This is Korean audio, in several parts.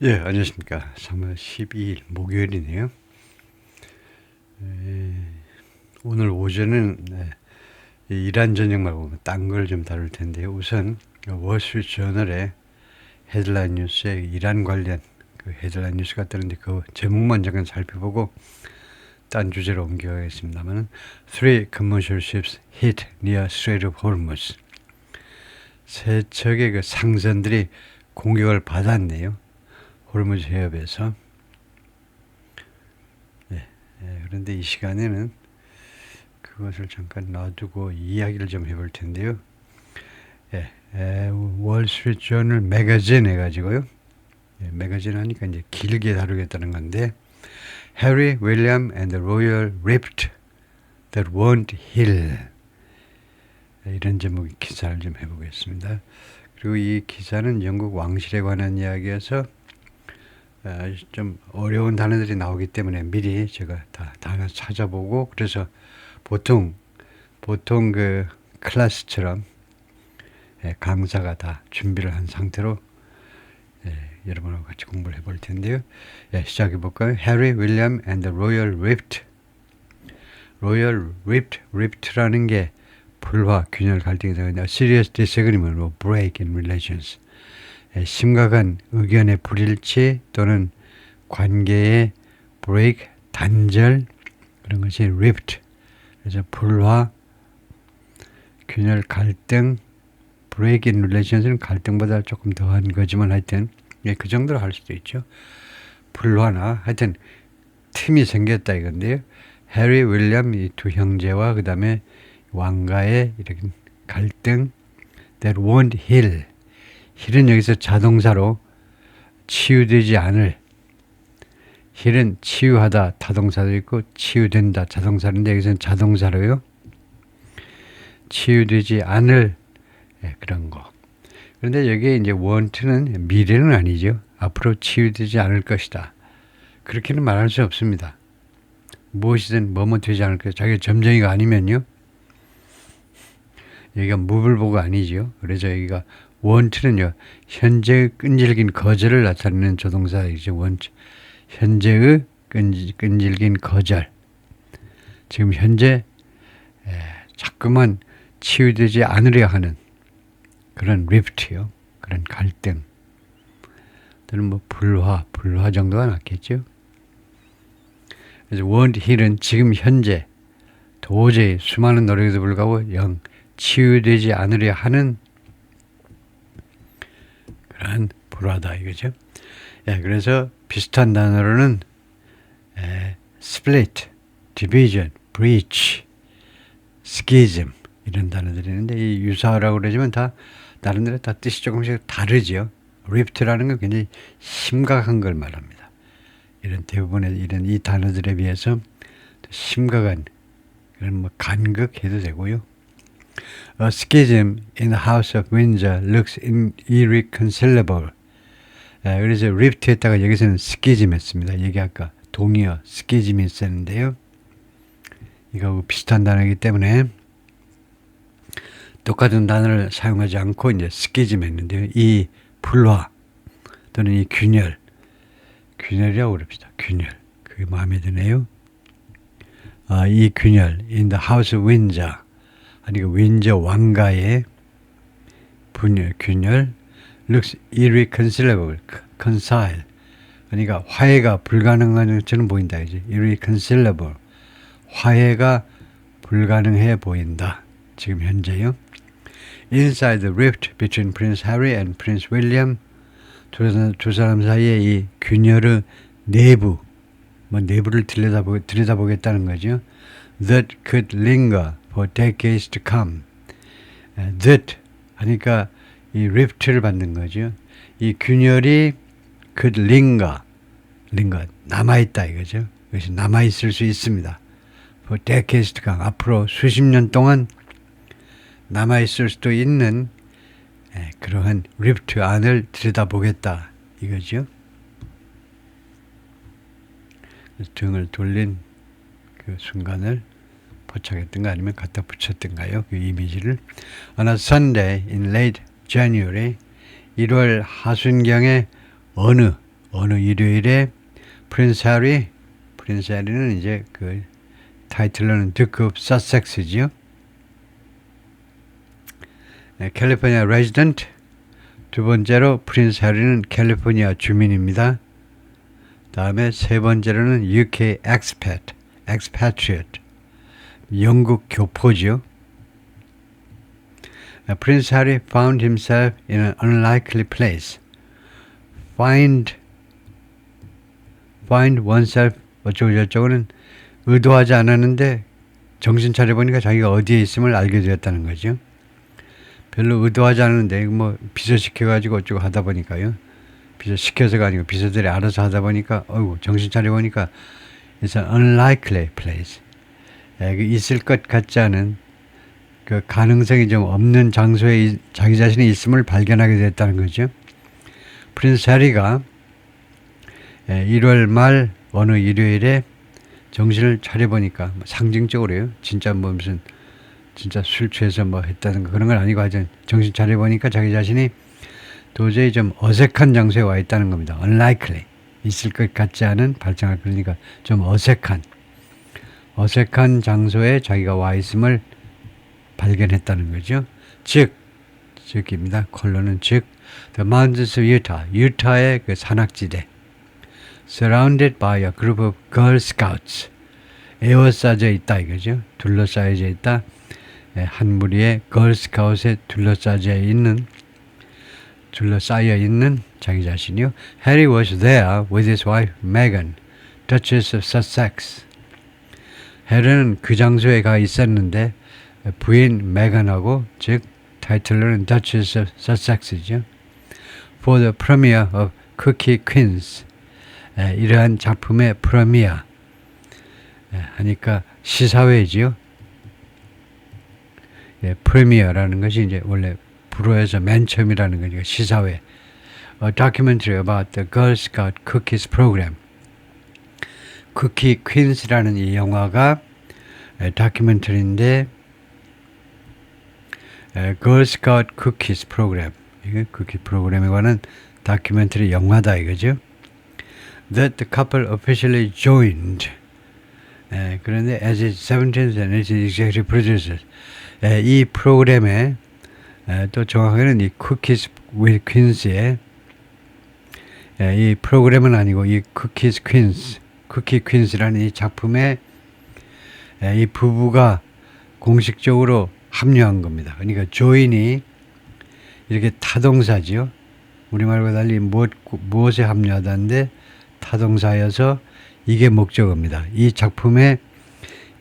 예, 안녕하십니까. 3월 12일 목요일이네요. 오늘 오전은 이 이란 전쟁 말고 딴 걸 좀 다룰 텐데요. 우선 월스트리트 저널의 헤드라인 뉴스에 이란 관련 그 헤드라인 뉴스가 뜨는데 그 제목만 잠깐 살펴보고 딴 주제로 옮겨가겠습니다만, Three commercial ships hit near Strait of Hormuz. 세 척의 그 상선들이 공격을 받았네요. 호르무즈 해협에서. 그런데 이 시간에는 그것을 잠깐 놔두고 이야기를 좀 해볼 텐데요. 월스트리트 저널 매거진 해가지고요. 매거진 하니까 이제 길게 다루겠다는 건데, Harry, William and the Royal Rift that won't heal. 이런 제목의 기사를 좀 해보겠습니다. 그리고 이 기사는 영국 왕실에 관한 이야기여서 좀 어려운 단어들이 나오기 때문에 미리 제가 다 단어 찾아보고, 그래서 보통 그 클래스처럼 강사가 다 준비를 한 상태로 여러분하고 같이 공부를 해볼 텐데요. 시작해 볼까요? Harry, William and the Royal Rift. Royal Rift라는 게 불화, 균열, 갈등이 되는 serious disagreement, break in relations. 심각한 의견의 불일치 또는 관계의 break, 단절, 그런 것이 rift. 그래서 불화, 균열, 갈등, break in relations는 갈등보다 조금 더한 거지만 하여튼 그 정도로 할 수도 있죠. 불화나 하여튼 틈이 생겼다 이건데요. 해리, 윌리엄 이 두 형제와 그 다음에 왕가의 이렇게 갈등, that won't heal. 힐은 여기서 자동사로 치유되지 않을. 힐은 치유하다 타동사도 있고 치유된다 자동사인데 여기서는 자동사로요. 치유되지 않을 그런 거. 그런데 여기에 이제 want는 미래는 아니죠. 앞으로 치유되지 않을 것이다. 그렇게는 말할 수 없습니다. 무엇이든 뭐뭐 되지 않을 것이다. 자기가 점쟁이가 아니면요. 여기가 무불보가 아니죠. 그래서 여기가 want는요. 현재의 끈질긴 거절을 나타내는 조동사이죠. want. 현재의 끈질긴 거절. 지금 현재 자꾸만 치유되지 않으려 하는 그런 리프트요. 그런 갈등. 또는 뭐 불화 정도가 낫겠죠. 그래서 want heal은 지금 현재 도저히 수많은 노력에도 불구하고 영 치유되지 않으려 하는 그런 불화다 이거죠. 그래서 비슷한 단어로는 split, division, breach, schism 이런 단어들이 있는데 이 유사라고 그러지만 다 다른 데는 다 뜻이 조금씩 다르죠. rift라는 건 굉장히 심각한 걸 말합니다. 이런 대부분의 이런 이 단어들에 비해서 심각한 그런 뭐 간극해도 되고요. A schism in the House of Windsor looks irreconcilable. 그래서 rift 했다가 여기서는 schism 했습니다. 여기 아까 동의어 schism이 있었는데요. 이거 비슷한 단어이기 때문에 똑같은 단어를 사용하지 않고 이제 schism 했는데요. 이 불화 또는 이 균열이라고 그럽시다. 균열. 그게 마음에 드네요. 이 균열 in the House of Windsor 아니 그 윈저 왕가의 균열 looks irreconcilable, reconcile. 그러니까 화해가 불가능한 것처럼 보인다. 이제 irreconcilable. 화해가 불가능해 보인다. 지금 현재요. Inside the rift between Prince Harry and Prince William, 두 사람 사이에 이 균열의 내부, 뭐 내부를 들여다보겠다는 거죠. That could linger for decades to come. That 하니까 이 rift를 받는 거죠. 이 균열이 could linger 남아있다 이거죠. 그것이 남아있을 수 있습니다. For decades to come. 앞으로 수십 년 동안 남아있을 수도 있는 그러한 rift 안을 들여다보겠다 이거죠. 등을 돌린 그 순간을 포착했던가 아니면 갖다 붙였던가요? 그 이미지를. On a Sunday in late January 1월 하순경에 어느 어느 일요일에 프린스 해리는 이제 그 타이틀로는 Duke of Sussex이지요. 캘리포니아 레지던트. 두 번째로 프린스 해리는 캘리포니아 주민입니다. 다음에 세 번째로는 UK expatriate. 영국 교포죠. Prince Harry found himself in an unlikely place. Find oneself 어쩌고 저쩌고는 의도하지 않았는데 정신 차려보니까 자기가 어디에 있음을 알게 되었다는 거죠. 별로 의도하지 않았는데 뭐 비서시켜가지고 어쩌고 하다 보니까요. 비서시켜서가 아니고 비서들이 알아서 하다 보니까 정신 차려보니까 It's an unlikely place. 있을 것 같지 않은 그 가능성이 좀 없는 장소에 자기 자신이 있음을 발견하게 됐다는 거죠. 프린스 해리가 1월 말 어느 일요일에 정신을 차려보니까 상징적으로요. 진짜 뭐 무슨 진짜 술 취해서 뭐 했다는 거 그런 건 아니고 하여튼 정신 차려보니까 자기 자신이 도저히 좀 어색한 장소에 와 있다는 겁니다. unlikely. 있을 것 같지 않은 발전할 그러니까 좀 어색한 장소에 자기가 와 있음을 발견했다는 거죠. 즉입니다. 콜론은 즉 The mountains of Utah, 유타의 그 산악지대 surrounded by a group of Girl Scouts 에워싸져 있다 이거죠. 둘러싸여져 있다. 한 무리의 Girl Scout에 둘러싸여 있는 자기 자신이요. Harry was there with his wife Meghan, Duchess of Sussex. 해리는 그 장소에 가 있었는데 부인 메간하고 즉 타이틀로는 Duchess of Sussex이죠. For the premiere of Cookie Queens. 이러한 작품의 프리미어 하니까 시사회지요. 프리미어라는 것이 이제 원래 불어에서 맨 처음이라는 거니까 시사회. A documentary about the Girl Scout Cookies program. Cookie Queens라는 이 영화가 다큐멘터리인데 Girl Scout Cookies 프로그램 이게 쿠키 프로그램에 관한 다큐멘터리 영화다 이거죠. That the couple officially joined. 그런데 as its 17th and its executive producers. 이 프로그램에 또 정확하게는 이 Cookies with Queens의 이 프로그램은 아니고 이 Cookies Queens, Cookie Queens라는 이 작품에 이 부부가 공식적으로 합류한 겁니다. 그러니까 join이 이렇게 타동사지요. 우리말과 달리 무엇에 합류하다는데 타동사여서 이게 목적어입니다. 이 작품에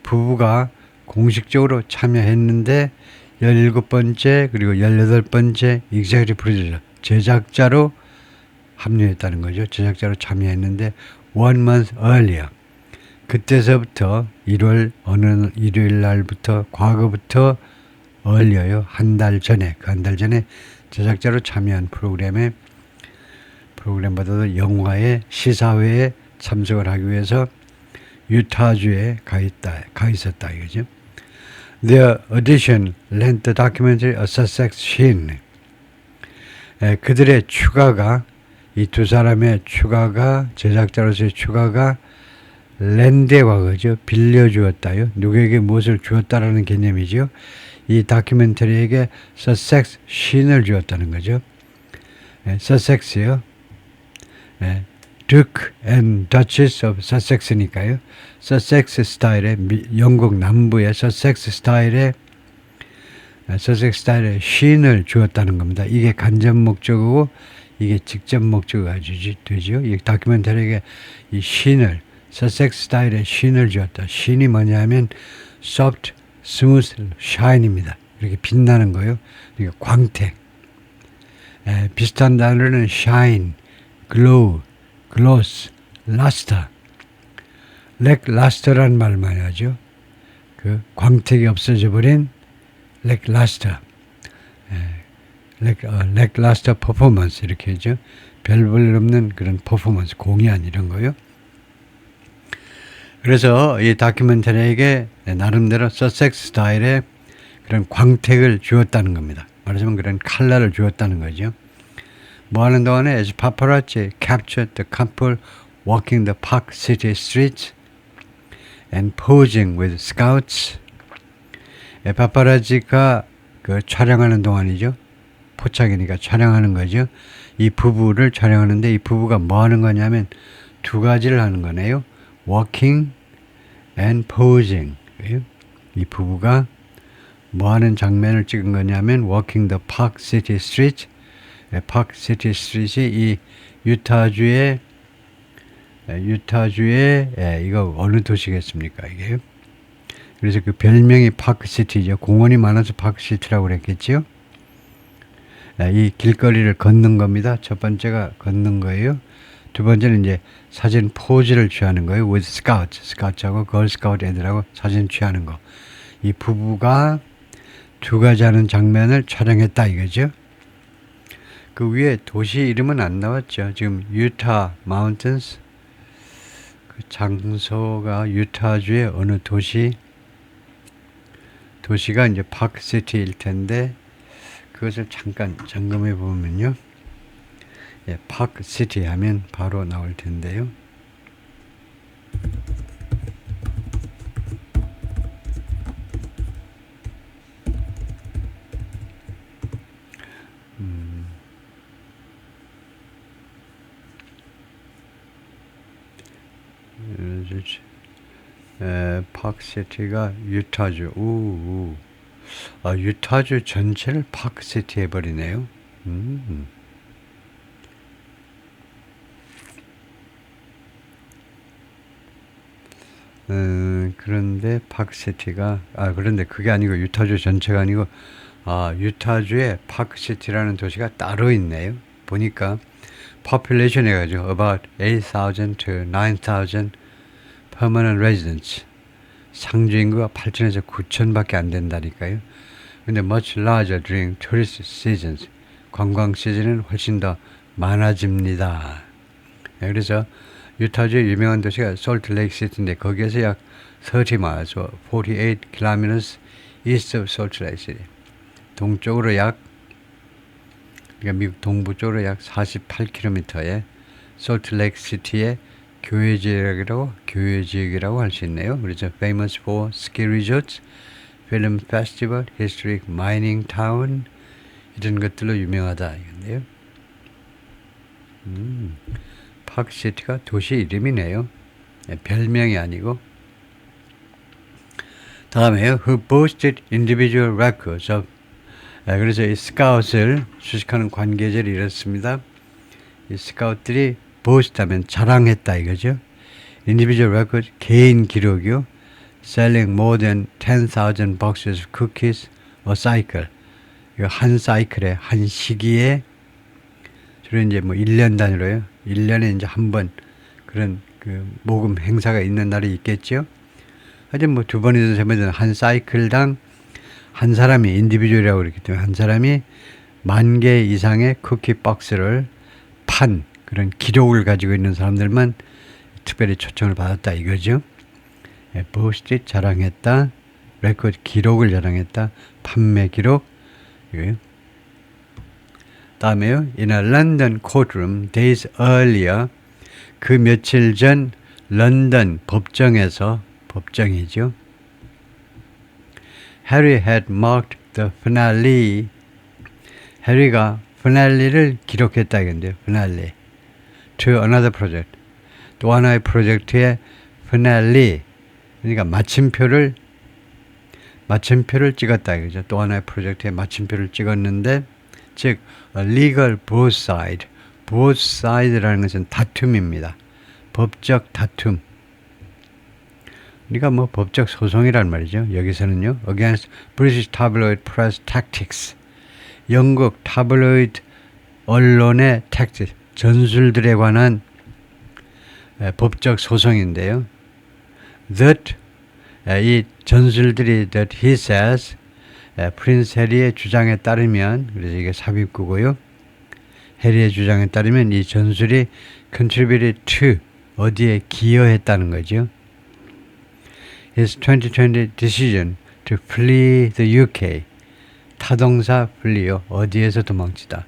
부부가 공식적으로 참여했는데 17번째 그리고 18번째 executive producer 제작자로 합류했다는 거죠. 제작자로 참여했는데 one month earlier 그때서부터 1월 어느 일요일 날부터 과거부터 earlier요. 한 달 전에 그 한 달 전에 제작자로 참여한 프로그램보다도 영화의 시사회에 참석을 하기 위해서 유타주에 가 있었다 이거죠. Their audition lent the documentary a Sussex sheen. 그들의 추가가 이 두 사람의 추가가 제작자로서의 추가가 렌드의 과거죠. 빌려주었다요. 누구에게 무엇을 주었다라는 개념이죠. 이 다큐멘터리에게 서섹스 씬을 주었다는 거죠. 서섹스요. Duke and Duchess of Sussex니까요. 서섹스 스타일의 영국 남부의 서섹스 스타일의 씬을 주었다는 겁니다. 이게 간접 목적이고 이게 직접 목적어가 되죠. 이 다큐멘터리에게 이 씬을 서섹스 스타일의 씬을 주었다. 씬이 뭐냐면 soft, smooth, shine입니다. 이렇게 빛나는 거예요. 그러니까 광택. 비슷한 단어는 shine, glow, gloss, luster. lackluster라는 말 많이 하죠. 그 광택이 없어져 버린 lackluster. lackluster performance 이렇게 하죠. 별 볼 일 없는 그런 퍼포먼스, 공연 이런 거요. 그래서 이 다큐멘터리에게 나름대로 서섹스 스타일의 그런 광택을 주었다는 겁니다. 말하자면 그런 컬러를 주었다는 거죠. 뭐 하는 동안에 as paparazzi captured the couple walking the Park City streets and posing with scouts. 파파라치가 그 촬영하는 동안이죠. 포착이니까 촬영하는 거죠. 이 부부를 촬영하는데 이 부부가 뭐 하는 거냐면 두 가지를 하는 거네요. walking and posing. 이 부부가 뭐 하는 장면을 찍은 거냐면 walking the Park City street. Park City street이 이 유타주의 이거 어느 도시겠습니까 이게? 그래서 그 별명이 파크시티죠. 공원이 많아서 파크시티라고 그랬겠죠. 이 길거리를 걷는 겁니다. 첫 번째가 걷는 거예요. 두 번째는 이제 사진 포즈를 취하는 거예요. with 스카우트하고 걸스카우트 애들하고 사진 취하는 거. 이 부부가 두 가지 하는 장면을 촬영했다 이거죠. 그 위에 도시 이름은 안 나왔죠. 지금 유타 마운틴스 그 장소가 유타주의 어느 도시가 이제 파크시티일 텐데 그것을 잠깐 점검해 보면요. 예, 파크시티 하면 바로 나올 텐데요. 파크시티가 유타주. 유타주 전체를 파크시티 해버리네요. 그런데 파크시티가 그런데 그게 아니고 유타주 전체가 아니고 유타주에 파크시티라는 도시가 따로 있네요. 보니까 population 해가지고 about 8,000 to 9,000 permanent residents. 상주 인구가 8,000에서 9,000밖에 안 된다니까요. 근데 much larger during tourist seasons. 관광 시즌은 훨씬 더 많아집니다. 그래서 유타주의 유명한 도시가 솔트레이크 시티인데 거기에서 약 30 miles, 48 kilometers east of Salt Lake City. 동쪽으로 그러니까 미국 동부 쪽으로 약 48km의 솔트레이크 시티의 교외지역이라고 할 수 있네요. 그래서 famous for ski resorts, film festival, historic mining town 이런 것들로 유명하다 이건데요. 파크시티가 도시 이름이네요. 별명이 아니고. 다음에요. Who boasted individual records of 그래서 이 스카웃을 수식하는 관계절이 이렇습니다. 이 스카웃들이 boast하면 자랑했다 이거죠. individual record 개인 기록이요. selling more than 10,000 boxes of cookies a cycle. 이거 한 사이클에 한 시기에 주로 이제 뭐 1년 단위로요. 1년에 이제 한 번 그런 그 모금 행사가 있는 날이 있겠죠. 하여튼 뭐 두 번이든 세 번이든 한 사이클당 한 사람이 인디비주얼이라고 그랬기 때문에 한 사람이 10,000개 이상의 쿠키 박스를 판 그런 기록을 가지고 있는 사람들만 특별히 초청을 받았다 이거죠. 보스트 자랑했다. 레코드 기록을 자랑했다. 판매 기록. 이거요. 다음에요. In a London courtroom days earlier 그 며칠 전 런던 법정이죠. Harry had marked the finale. 해리가 피날레를 기록했다 이건데요. 피날레. To another project. 또 하나의 프로젝트의 피날레. 그러니까 마침표를 찍었다 이거죠. 또 하나의 프로젝트에 마침표를 찍었는데 즉 legal both side. both side라는 것은 다툼입니다. 법적 다툼. 그러니까 뭐 법적 소송이란 말이죠. 여기서는요. Against British tabloid press tactics. 영국 타블로이드 언론의 tactics. 전술들에 관한 법적 소송인데요. That 이 전술들이 that he says 프린스 해리의 주장에 따르면 그래서 이게 삽입구고요. 해리의 주장에 따르면 이 전술이 contributed to 어디에 기여했다는 거죠. His 2020 decision to flee the UK 타동사 flee요. 어디에서 도망치다.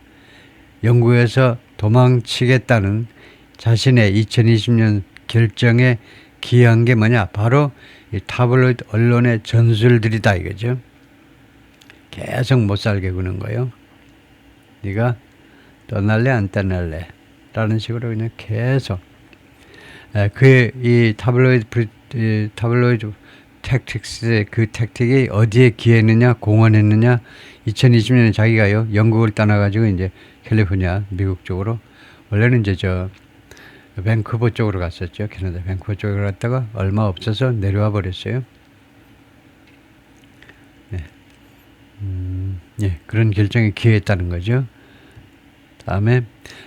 영국에서 도망치겠다는 자신의 2020년 결정에 기여한 게 뭐냐? 바로 이 타블로이드 언론의 전술들이다 이거죠. 계속 못 살게 구는 거예요. 네가 떠날래 안 떠날래? 라는 식으로 그냥 계속 이 타블로이드 택틱스의 그 택틱이 어디에 기여했느냐, 공헌했느냐? 2020년에 자기가요 영국을 떠나가지고 이제 캘리포니아 미국 쪽으로 원래는 이제 저 밴쿠버 쪽으로 갔었죠. 캐나다 밴쿠버 쪽으로 갔다가 얼마 없어서 내려와 버렸어요. 그런 결정에 기여했다는 거죠. 다음에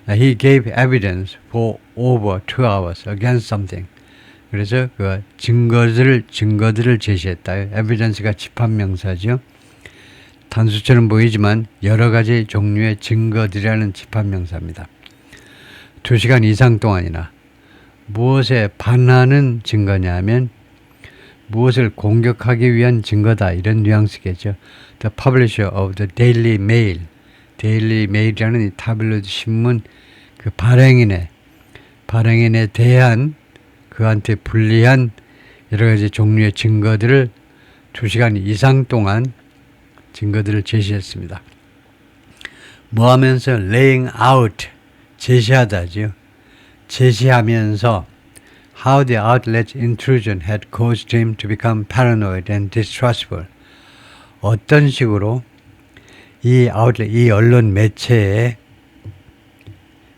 he gave evidence for over 2 hours against something. 그래서 그 증거들을 제시했다. evidence가 집합명사죠. 단수처럼 보이지만 여러 가지 종류의 증거들이라는 집합명사입니다. 2시간 이상 동안이나 무엇에 반하는 증거냐면 무엇을 공격하기 위한 증거다 이런 뉘앙스겠죠. The publisher of the Daily Mail, Daily Mail이라는 이 타블로이드 신문 그 발행인에 대한 그한테 불리한 여러 가지 종류의 증거들을 2시간 이상 동안 증거들을 제시했습니다. 뭐 하면서 laying out 제시하다죠. 제시하면서 how the outlet intrusion had caused him to become paranoid and distrustful. 어떤 식으로 이 언론 매체의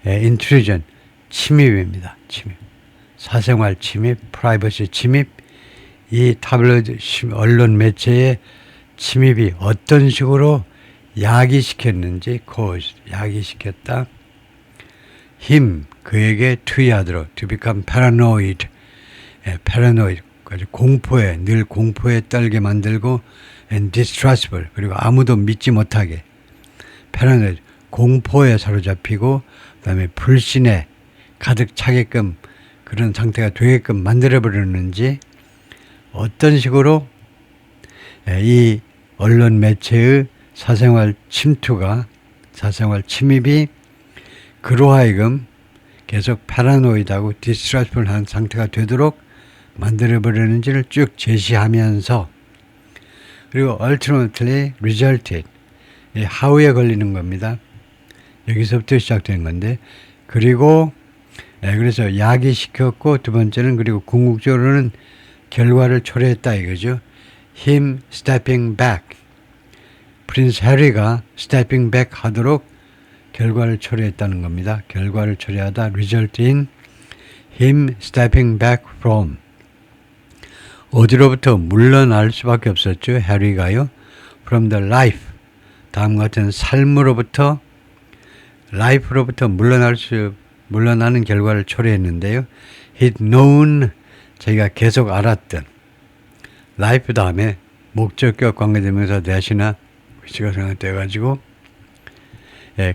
intrusion, 침입입니다. 침입. 사생활 침입, 프라이버시 침입, 이 타블로이드 언론 매체의 침입이 어떤 식으로 야기시켰는지 야기시켰다. 그에게 투여하도록 to become paranoid, paranoid, 늘 공포에 떨게 만들고 and distrustful, 그리고 아무도 믿지 못하게 paranoid, 공포에 사로잡히고 그다음에 불신에 가득 차게끔 그런 상태가 되게끔 만들어버렸는지 어떤 식으로 이 언론 매체의 사생활 침입이 그로 하여금 계속 파라노이드하고 디스트러스풀한 상태가 되도록 만들어버리는지를 쭉 제시하면서 그리고 ultimately resulted, 하우에 걸리는 겁니다. 여기서부터 시작되는 건데 그리고 그래서 야기시켰고 두 번째는 그리고 궁극적으로는 결과를 초래했다 이거죠. him stepping back, 프린스 해리가 stepping back 하도록 결과를 초래했다는 겁니다. 결과를 초래하다 result in him stepping back from, 어디로부터 물러날 수밖에 없었죠. 해리가요. from the life, 다음과 같은 삶으로부터 life로부터 물러나는 결과를 초래했는데요. he'd known, 자기가 계속 알았던 life 다음에 목적격 관계되면서 대신에 위치가 생각돼가지고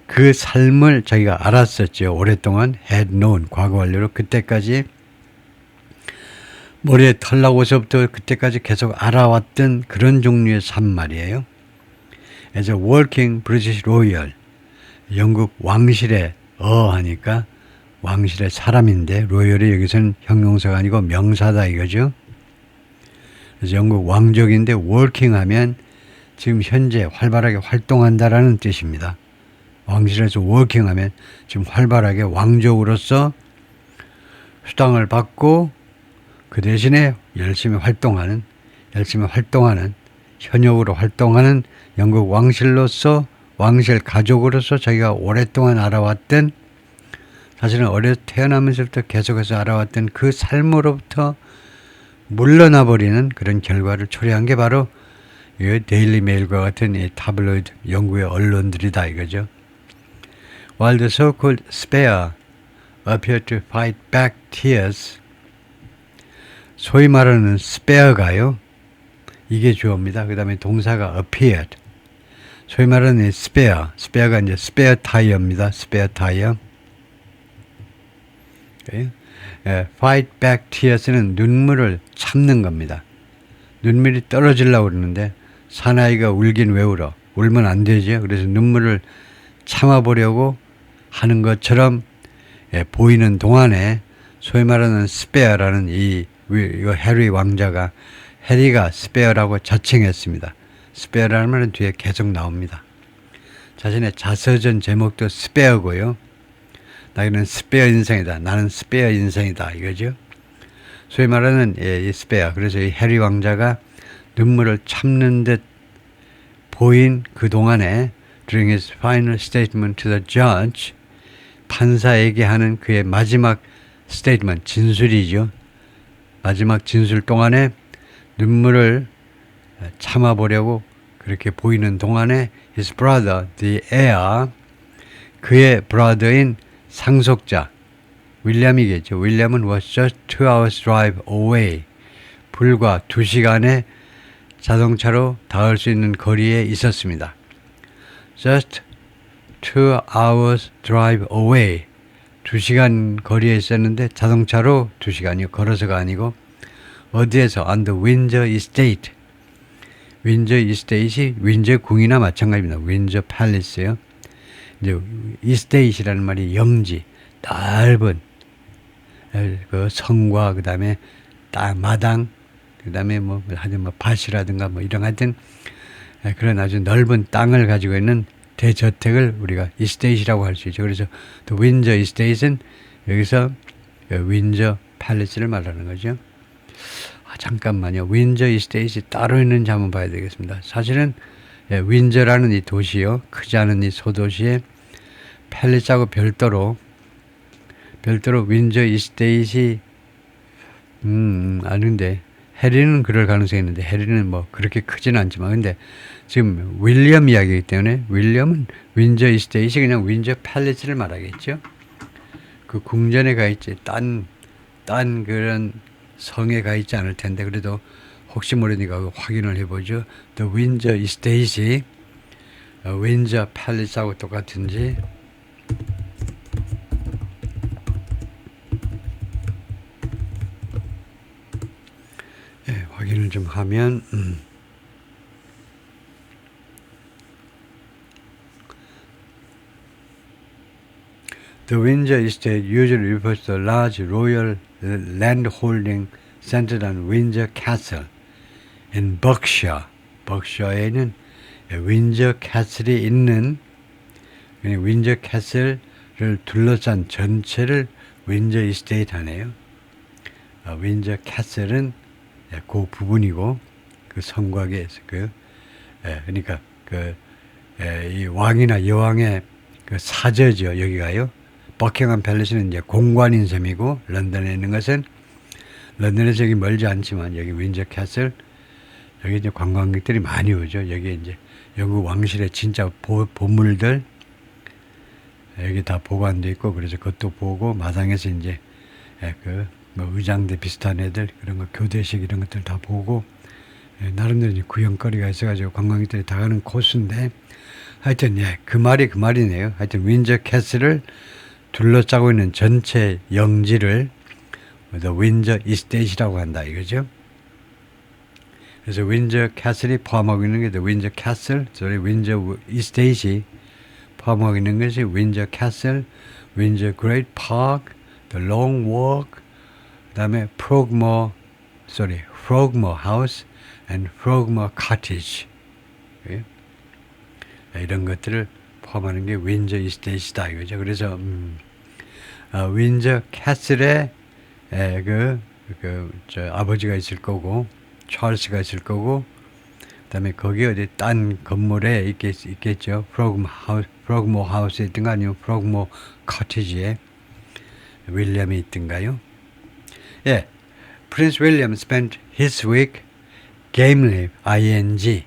그 삶을 자기가 알았었죠. 오랫동안 had known, 과거 완료로 그때까지 머리에 털 나고서부터 그때까지 계속 알아왔던 그런 종류의 삶 말이에요. As a working British royal, 영국 왕실의 하니까 왕실의 사람인데 로열이 여기서는 형용사가 아니고 명사다 이거죠. 그래서 영국 왕족인데 working 하면 지금 현재 활발하게 활동한다라는 뜻입니다. 왕실에서 working 하면 지금 활발하게 왕족으로서 수당을 받고 그 대신에 열심히 활동하는 현역으로 활동하는 영국 왕실 가족으로서 자기가 오랫동안 알아왔던, 사실은 태어나면서부터 계속해서 알아왔던 그 삶으로부터 물러나 버리는 그런 결과를 초래한 게 바로 이 데일리 메일과 같은 이 타블로이드 영국의 언론들이다 이거죠. While the so-called spare appeared to fight back tears, 소위 말하는 spare가요, 이게 주어입니다. 그 다음에 동사가 appeared, 소위 말하는 spare가 이제 spare tire입니다. spare tire. fight back tears는 눈물을 참는 겁니다. 눈물이 떨어지려고 그러는데 사나이가 울긴 왜 울어? 울면 안 되죠. 그래서 눈물을 참아보려고 하는 것처럼 보이는 동안에 소위 말하는 스페어라는 이거 해리 왕자가 해리가 스페어라고 자칭했습니다. 스페어라는 말은 뒤에 계속 나옵니다. 자신의 자서전 제목도 스페어고요. 나는 스페어 인생이다. 나는 스페어 인생이다. 이거죠. 소위 말하는 이 스페어. 그래서 이 해리 왕자가 눈물을 참는 듯 보인 그 동안에 during his final statement to the judge 판사에게 하는 그의 마지막 스테이트먼트 진술이죠. 마지막 진술 동안에 눈물을 참아보려고 그렇게 보이는 동안에 his brother, the heir, 그의 brother인 상속자 윌리엄이겠죠. 윌리엄은 was just 2 hours drive away. 불과 2시간의 자동차로 닿을 수 있는 거리에 있었습니다. just 2 hours drive away. 2시간 거리에 있었는데 자동차로 2시간이요. 걸어서가 아니고 어디에서? on the Windsor Estate. 윈저 이스테이시 윈저 궁이나 마찬가지입니다. 윈저 팰리스요. 이제 이스테이시라는 말이 영지, 넓은 그 성과 그다음에 마당, 그다음에 뭐 하여튼 뭐 밭이라든가 뭐 이런 하여튼 그런 아주 넓은 땅을 가지고 있는 대저택을 우리가 이스테이시라고 할 수 있죠. 그래서 또 윈저 이스테이트는 여기서 윈저 팰리스를 말하는 거죠. 잠깐만요. 윈저 이스테이트이 따로 있는지 한번 봐야 되겠습니다. 사실은 윈저라는 이 도시요. 크지 않은 이 소도시에 팰리스하고 별도로 윈저 이스테이트이 아닌데 해리는 그럴 가능성이 있는데 해리는 뭐 그렇게 크지는 않지만 근데 지금 윌리엄 이야기이기 때문에 윌리엄은 윈저 이스테이트이 그냥 윈저 팰리스를 말하겠죠. 그 궁전에 가 있지 딴 그런 성에 가 있지 않을 텐데 그래도 혹시 모르니까 확인을 해보죠. The Windsor Estate이 윈저 팰리스하고 똑같은지 확인을 좀 하면 The Windsor Estate usually refers to a large royal landholding centered on Windsor Castle in Berkshire. 버크셔에는 윈저 캐슬이 있는 윈저 캐슬을 둘러싼 전체를 윈저 이스테이트 하네요. 윈저 캐슬은 그 부분이고 그 성곽에 그러니까 이 왕이나 여왕의 그 사저죠. 여기가요. 버킹엄 팰리스는 이제 공관인 셈이고 런던에 있는 것은 런던에서 여기 멀지 않지만 여기 윈저 캐슬 여기 이제 관광객들이 많이 오죠. 여기 이제 영국 왕실의 진짜 보물들 여기 다 보관돼 있고 그래서 그것도 보고 마당에서 이제 뭐 의장대 비슷한 애들 그런 거 교대식 이런 것들 다 보고 나름대로 이제 구경거리가 있어가지고 관광객들이 다 가는 코스인데 하여튼 그 말이네요. 하여튼 윈저 캐슬을 둘러싸고 있는 전체 영지를 The Windsor Estate이라고 한다 이거죠. 그래서 윈저 캐슬이 포함하고 있는 게 The Windsor Castle, 윈저 Estate이 포함하고 있는 것이 윈저 캐슬, 윈저 Great Park, The Long Walk, 그다음에 Frogmore House and Frogmore Cottage. 이런 것들을 포함하는 게 윈저 이스테이트다 이거죠. 그래서 윈저 캐슬에 저 아버지가 있을 거고 찰스가 있을 거고 그다음에 거기 어디 딴 건물에 있겠죠. 프로그모 하우스에 있든가 아니면 프로그모 커티지에 윌리엄이 있든가요. Prince William spent his week gamely ing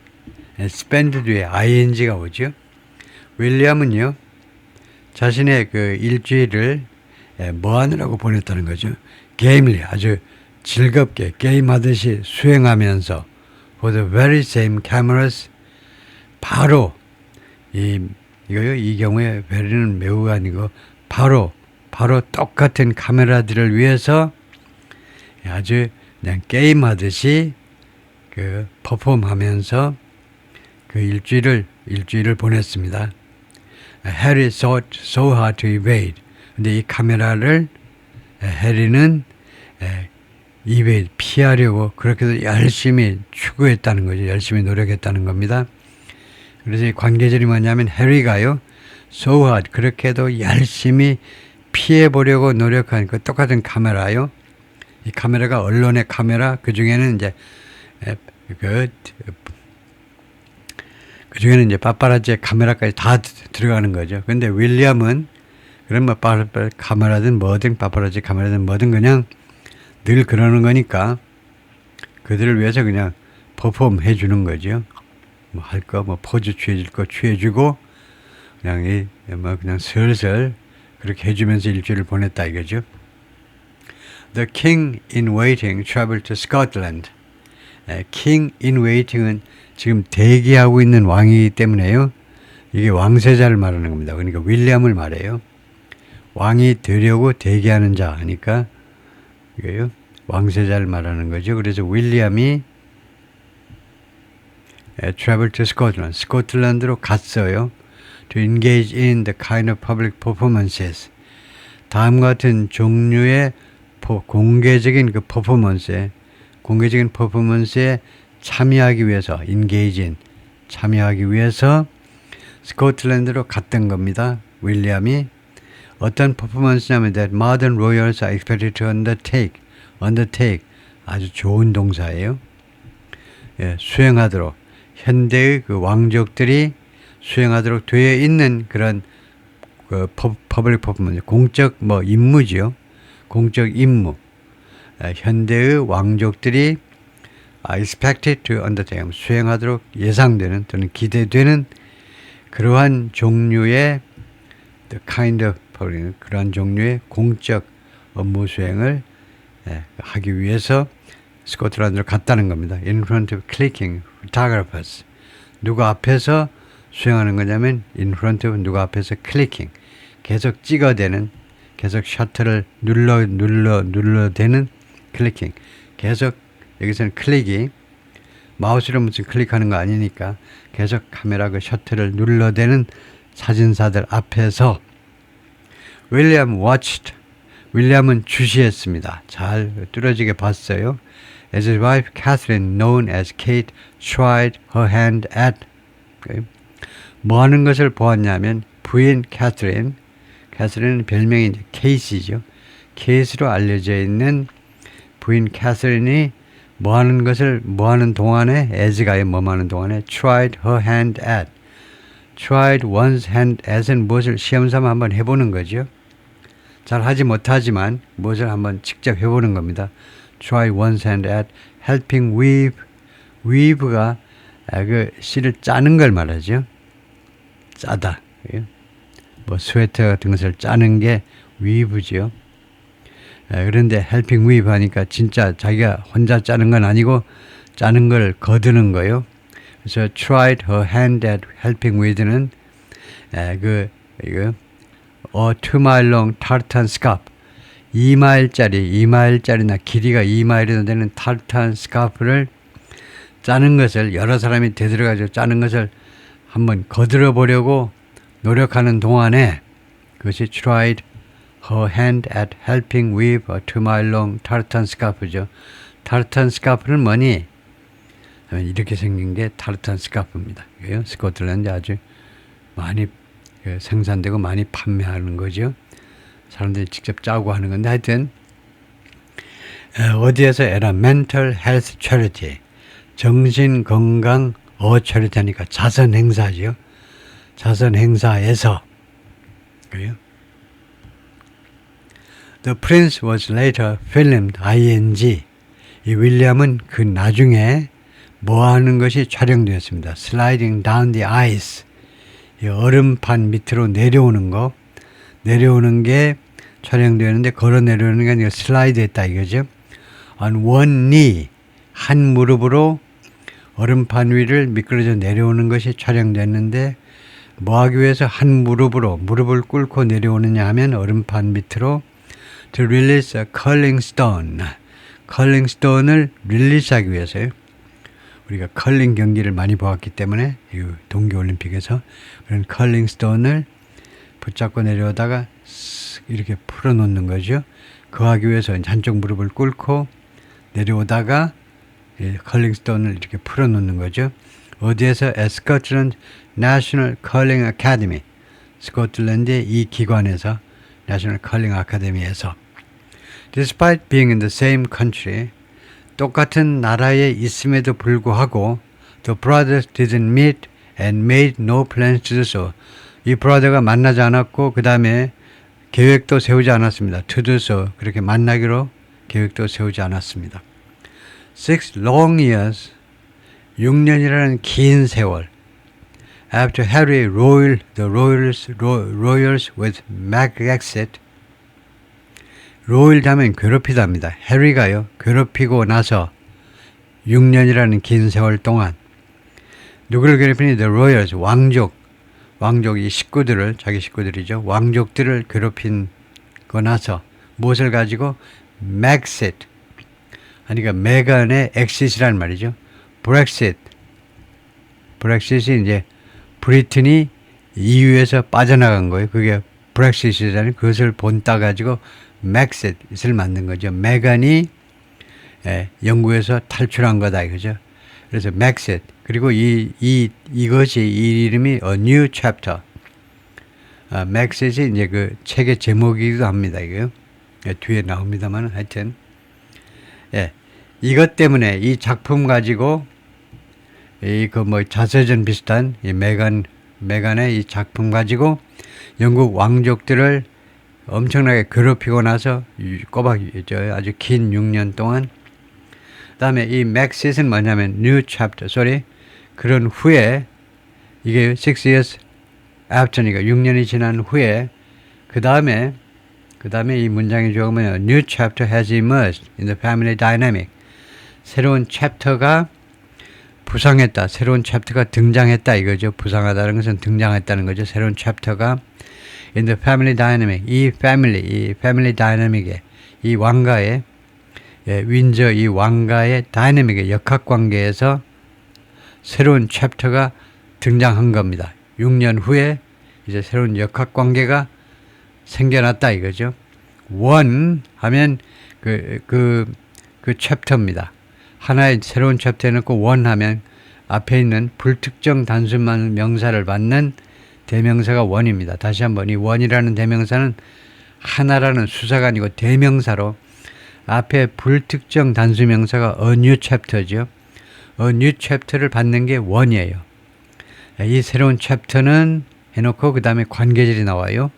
spend 뒤에 ing가 오죠. 윌리엄은요 자신의 그 일주일을 뭐 하느라고 보냈다는 거죠. gamely 아주 즐겁게 게임하듯이 수행하면서 for the very same cameras 바로 이거요 이 경우에 very는 매우가 아니고 바로 똑같은 카메라들을 위해서 아주 그냥 게임하듯이 퍼폼하면서 그 일주일을 보냈습니다. Harry sought so hard to evade. 근데 이 카메라를 해리는 evade, 피하려고 그렇게 열심히 추구했다는 거죠. 열심히 노력했다는 겁니다. 그래서 이 관계절이 뭐냐면 해리가요. so hard, 그렇게도 열심히 피해보려고 노력한 그 똑같은 카메라요. 이 카메라가 언론의 카메라, 그 중에는 이제 그 중에는 이제 파파라치의 카메라까지 다 들어가는 거죠. 근데 윌리엄은 그런 뭐 카메라든 뭐든 파파라치 카메라든 뭐든 그냥 늘 그러는 거니까 그들을 위해서 그냥 퍼폼 해주는 거죠. 뭐 할 거, 뭐 포즈 취해줄 거 취해주고 그냥 그냥 슬슬 그렇게 해주면서 일주일을 보냈다 이거죠. The King in Waiting traveled to Scotland. King in Waiting은 지금 대기하고 있는 왕이기 때문에요. 이게 왕세자를 말하는 겁니다. 그러니까 윌리엄을 말해요. 왕이 되려고 대기하는 자 하니까 이거요. 왕세자를 말하는 거죠. 그래서 윌리엄이 travel to Scotland, 스코틀랜드로 갔어요. To engage in the kind of public performances. 다음 같은 종류의 공개적인 그 퍼포먼스에, 공개적인 퍼포먼스에 참여하기 위해서, engage in, 참여하기 위해서 스코틀랜드로 갔던 겁니다. 윌리엄이 어떤 퍼포먼스냐면 that modern royals are expected to undertake 아주 좋은 동사예요. 수행하도록 현대의 그 왕족들이 수행하도록 되어 있는 그런 그 퍼블릭 퍼포먼스, 공적 뭐 임무지요. 공적 임무. 현대의 왕족들이 expected to undertake 수행하도록 예상되는 또는 기대되는 그러한 종류의 the kind of public, 그러한 종류의 공적 업무 수행을 하기 위해서 스코틀랜드로 갔다는 겁니다. In front of clicking photographers. 누가 앞에서 수행하는 거냐면 in front of 누가 앞에서 clicking. 계속 찍어대는, 계속 셔터를 눌러대는 클리킹. 계속 여기서는 클릭이 마우스로 무슨 클릭하는 거 아니니까 계속 카메라 그 셔터를 눌러대는 사진사들 앞에서 윌리엄은 주시했습니다. 잘 뚫어지게 봤어요. As his wife Catherine, known as Kate, tried her hand at. 뭐 하는 것을 보았냐면 부인 캐서린은 별명이 이제 케이시죠. 케이스로 알려져 있는 부인 캐서린이 뭐 하는 동안에 as가요. 뭐 하는 동안에 tried her hand at. tried one's hand at은 무엇을 시험삼아 한번 해보는 거죠. 잘 하지 못하지만 무엇을 한번 직접 해보는 겁니다. try one's hand at helping weave. weave가 그 실을 짜는 걸 말하죠. 짜다. 뭐 스웨터 같은 것을 짜는 게 weave죠. 그런데 helping weave 하니까 진짜 자기가 혼자 짜는 건 아니고 짜는 걸 거두는 거요. 그래서 tried her hand at helping weave는 이거 2mile long tartan scarf 2마일짜리나 길이가 2마일이나 되는 타르탄 스카프를 짜는 것을 여러 사람이 되들어가지고 짜는 것을 한번 거들어 보려고 노력하는 동안에 그것이 tried her hand at helping weave a 2mile long tartan scarf죠. 타르탄 스카프는 뭐니? 이렇게 생긴 게 타르탄 스카프입니다. 스코틀랜드 아주 많이 생산되고 많이 판매하는 거죠. 사람들이 직접 짜고 하는 건데 하여튼 어디에서 at a mental health charity 정신건강 charity 하니까 자선 행사죠. 자선 행사에서 그래요. The prince was later filmed ing. 이 윌리엄은 그 나중에 뭐 하는 것이 촬영되었습니다. Sliding down the ice. 이 얼음판 밑으로 내려오는 게 촬영되었는데 걸어 내려오는 게 아니라 슬라이드 했다 이거죠. On one knee. 한 무릎으로 얼음판 위를 미끄러져 내려오는 것이 촬영됐는데 뭐 하기 위해서 한 무릎을 꿇고 내려오느냐 하면 얼음판 밑으로 to release a curling stone. curling stone을 릴리스하기 위해서요. 우리가 컬링 경기를 많이 보았기 때문에 이 동계올림픽에서 그런 curling stone을 붙잡고 내려오다가 쓱 이렇게 풀어놓는 거죠. 그하기 위해서 한쪽 무릎을 꿇고 내려오다가 컬링스톤을 이렇게 풀어놓는 거죠. 어디에서? 스코틀랜드 내셔널 컬링 아카데미, 스코틀랜드의 이 기관에서, 내셔널 컬링 아카데미에서. Despite being in the same country, 똑같은 나라에 있음에도 불구하고 the brothers didn't meet and made no plans to do so. 이 브라더가 만나지 않았고 그 다음에 계획도 세우지 않았습니다. To do so. 그렇게 만나기로 계획도 세우지 않았습니다. 6 long years, 6년이라는 긴 세월. After Harry roiled the royals with Maxit, roiled 하면 괴롭히답니다. 해리가요, 괴롭히고 나서 6년이라는 긴 세월 동안 누구를 괴롭히니? The royals, 왕족이 식구들을, 자기 식구들이죠. 왕족들을 괴롭히고 나서 무엇을 가지고? Maxit. 그러니까 메간의 exit이라는 말이죠. 브렉싯이 이제 브리튼이 EU에서 빠져나간 거예요. 그게 브렉싯이잖아요. 그것을 본따 가지고 맥싯을 만든 거죠. 메간이 영국에서 탈출한 거다 이거죠. 그래서 맥싯. 그리고 이것이 이 이름이 A New Chapter. 맥싯이 이제 그 책의 제목이기도 합니다. 이거요. 뒤에 나옵니다만 하여튼 이것 때문에 이 작품 가지고 자서전 비슷한 이 메간의 이 작품 가지고 영국 왕족들을 엄청나게 괴롭히고 나서 꼬박 아주 긴 6년 동안. 그다음에 이 맥싯은 뭐냐면 New Chapter, 그런 후에 이게 6 years after니까 6년이 지난 후에 그 다음에 이 문장의 조금은 New chapter has emerged in the family dynamic. 새로운 챕터가 부상했다. 새로운 챕터가 등장했다 이거죠. 부상하다는 것은 등장했다는 거죠. 새로운 챕터가 in the family dynamic. 이 family dynamic에, 이 왕가의 윈저 이 왕가의 다이내믹의 역학관계에서 새로운 챕터가 등장한 겁니다. 6년 후에 이제 새로운 역학관계가 생겨났다 이거죠. 원 하면 그 챕터입니다. 하나의 새로운 챕터에 넣고 원 하면 앞에 있는 불특정 단순만 명사를 받는 대명사가 원입니다. 다시 한번 이 원이라는 대명사는 하나라는 수사가 아니고 대명사로 앞에 불특정 단수명사가 A New Chapter죠. A New Chapter를 받는 게 원이에요. 이 새로운 챕터는 해놓고 그 다음에 관계절이 나와요.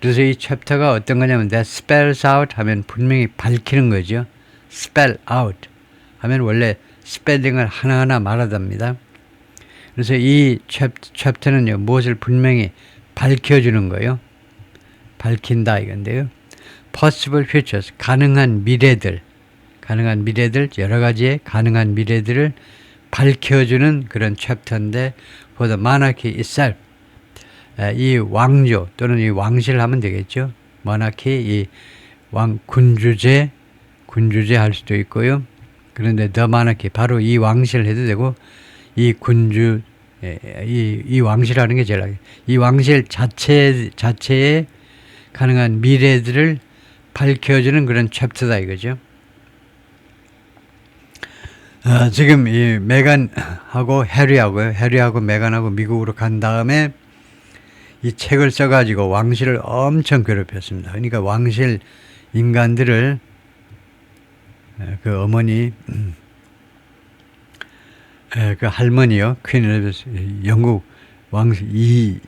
그래서 이 챕터가 어떤 거냐면 that spells out 하면 분명히 밝히는 거죠. spell out 하면 원래 스펠링을 하나하나 말하답니다. 그래서 이 챕터는요, 무엇을 분명히 밝혀주는 거예요. 밝힌다 이건데요. possible futures, 가능한 미래들, 여러 가지의 가능한 미래들을 밝혀주는 그런 챕터인데 for the monarchy itself, 이 왕조 또는 이 왕실 하면 되겠죠. monarchy, 이 군주제 할 수도 있고요. 그런데 the monarchy, 바로 이 왕실 해도 되고 이 군주, 이 왕실하는 게 제일 나아요. 이 왕실 자체의 가능한 미래들을 밝혀주는 그런 챕터다 이거죠. 지금 이 메간하고 해리하고 메간하고 미국으로 간 다음에 이 책을 써가지고 왕실을 엄청 괴롭혔습니다. 그러니까 왕실 인간들을 그 어머니, 그 할머니요, 퀸 엘리자베스, 영국 왕실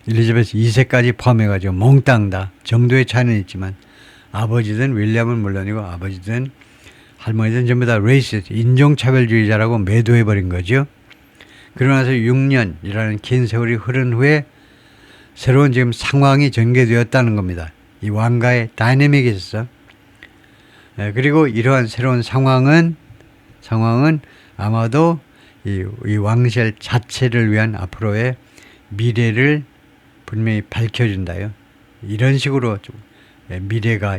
엘리자베스 2세까지 포함해가지고 몽땅 다 정도의 차이는 있지만 아버지든 윌리엄은 물론이고 아버지든 할머니든 전부 다 레이시스트, 인종차별주의자라고 매도해버린 거죠. 그러고 나서 6년이라는 긴 세월이 흐른 후에 새로운 지금 상황이 전개되었다는 겁니다. 이 왕가의 다이내믹이 있었어. 그리고 이러한 새로운 상황은 아마도 이 왕실 자체를 위한 앞으로의 미래를 분명히 밝혀준다요. 이런 식으로 좀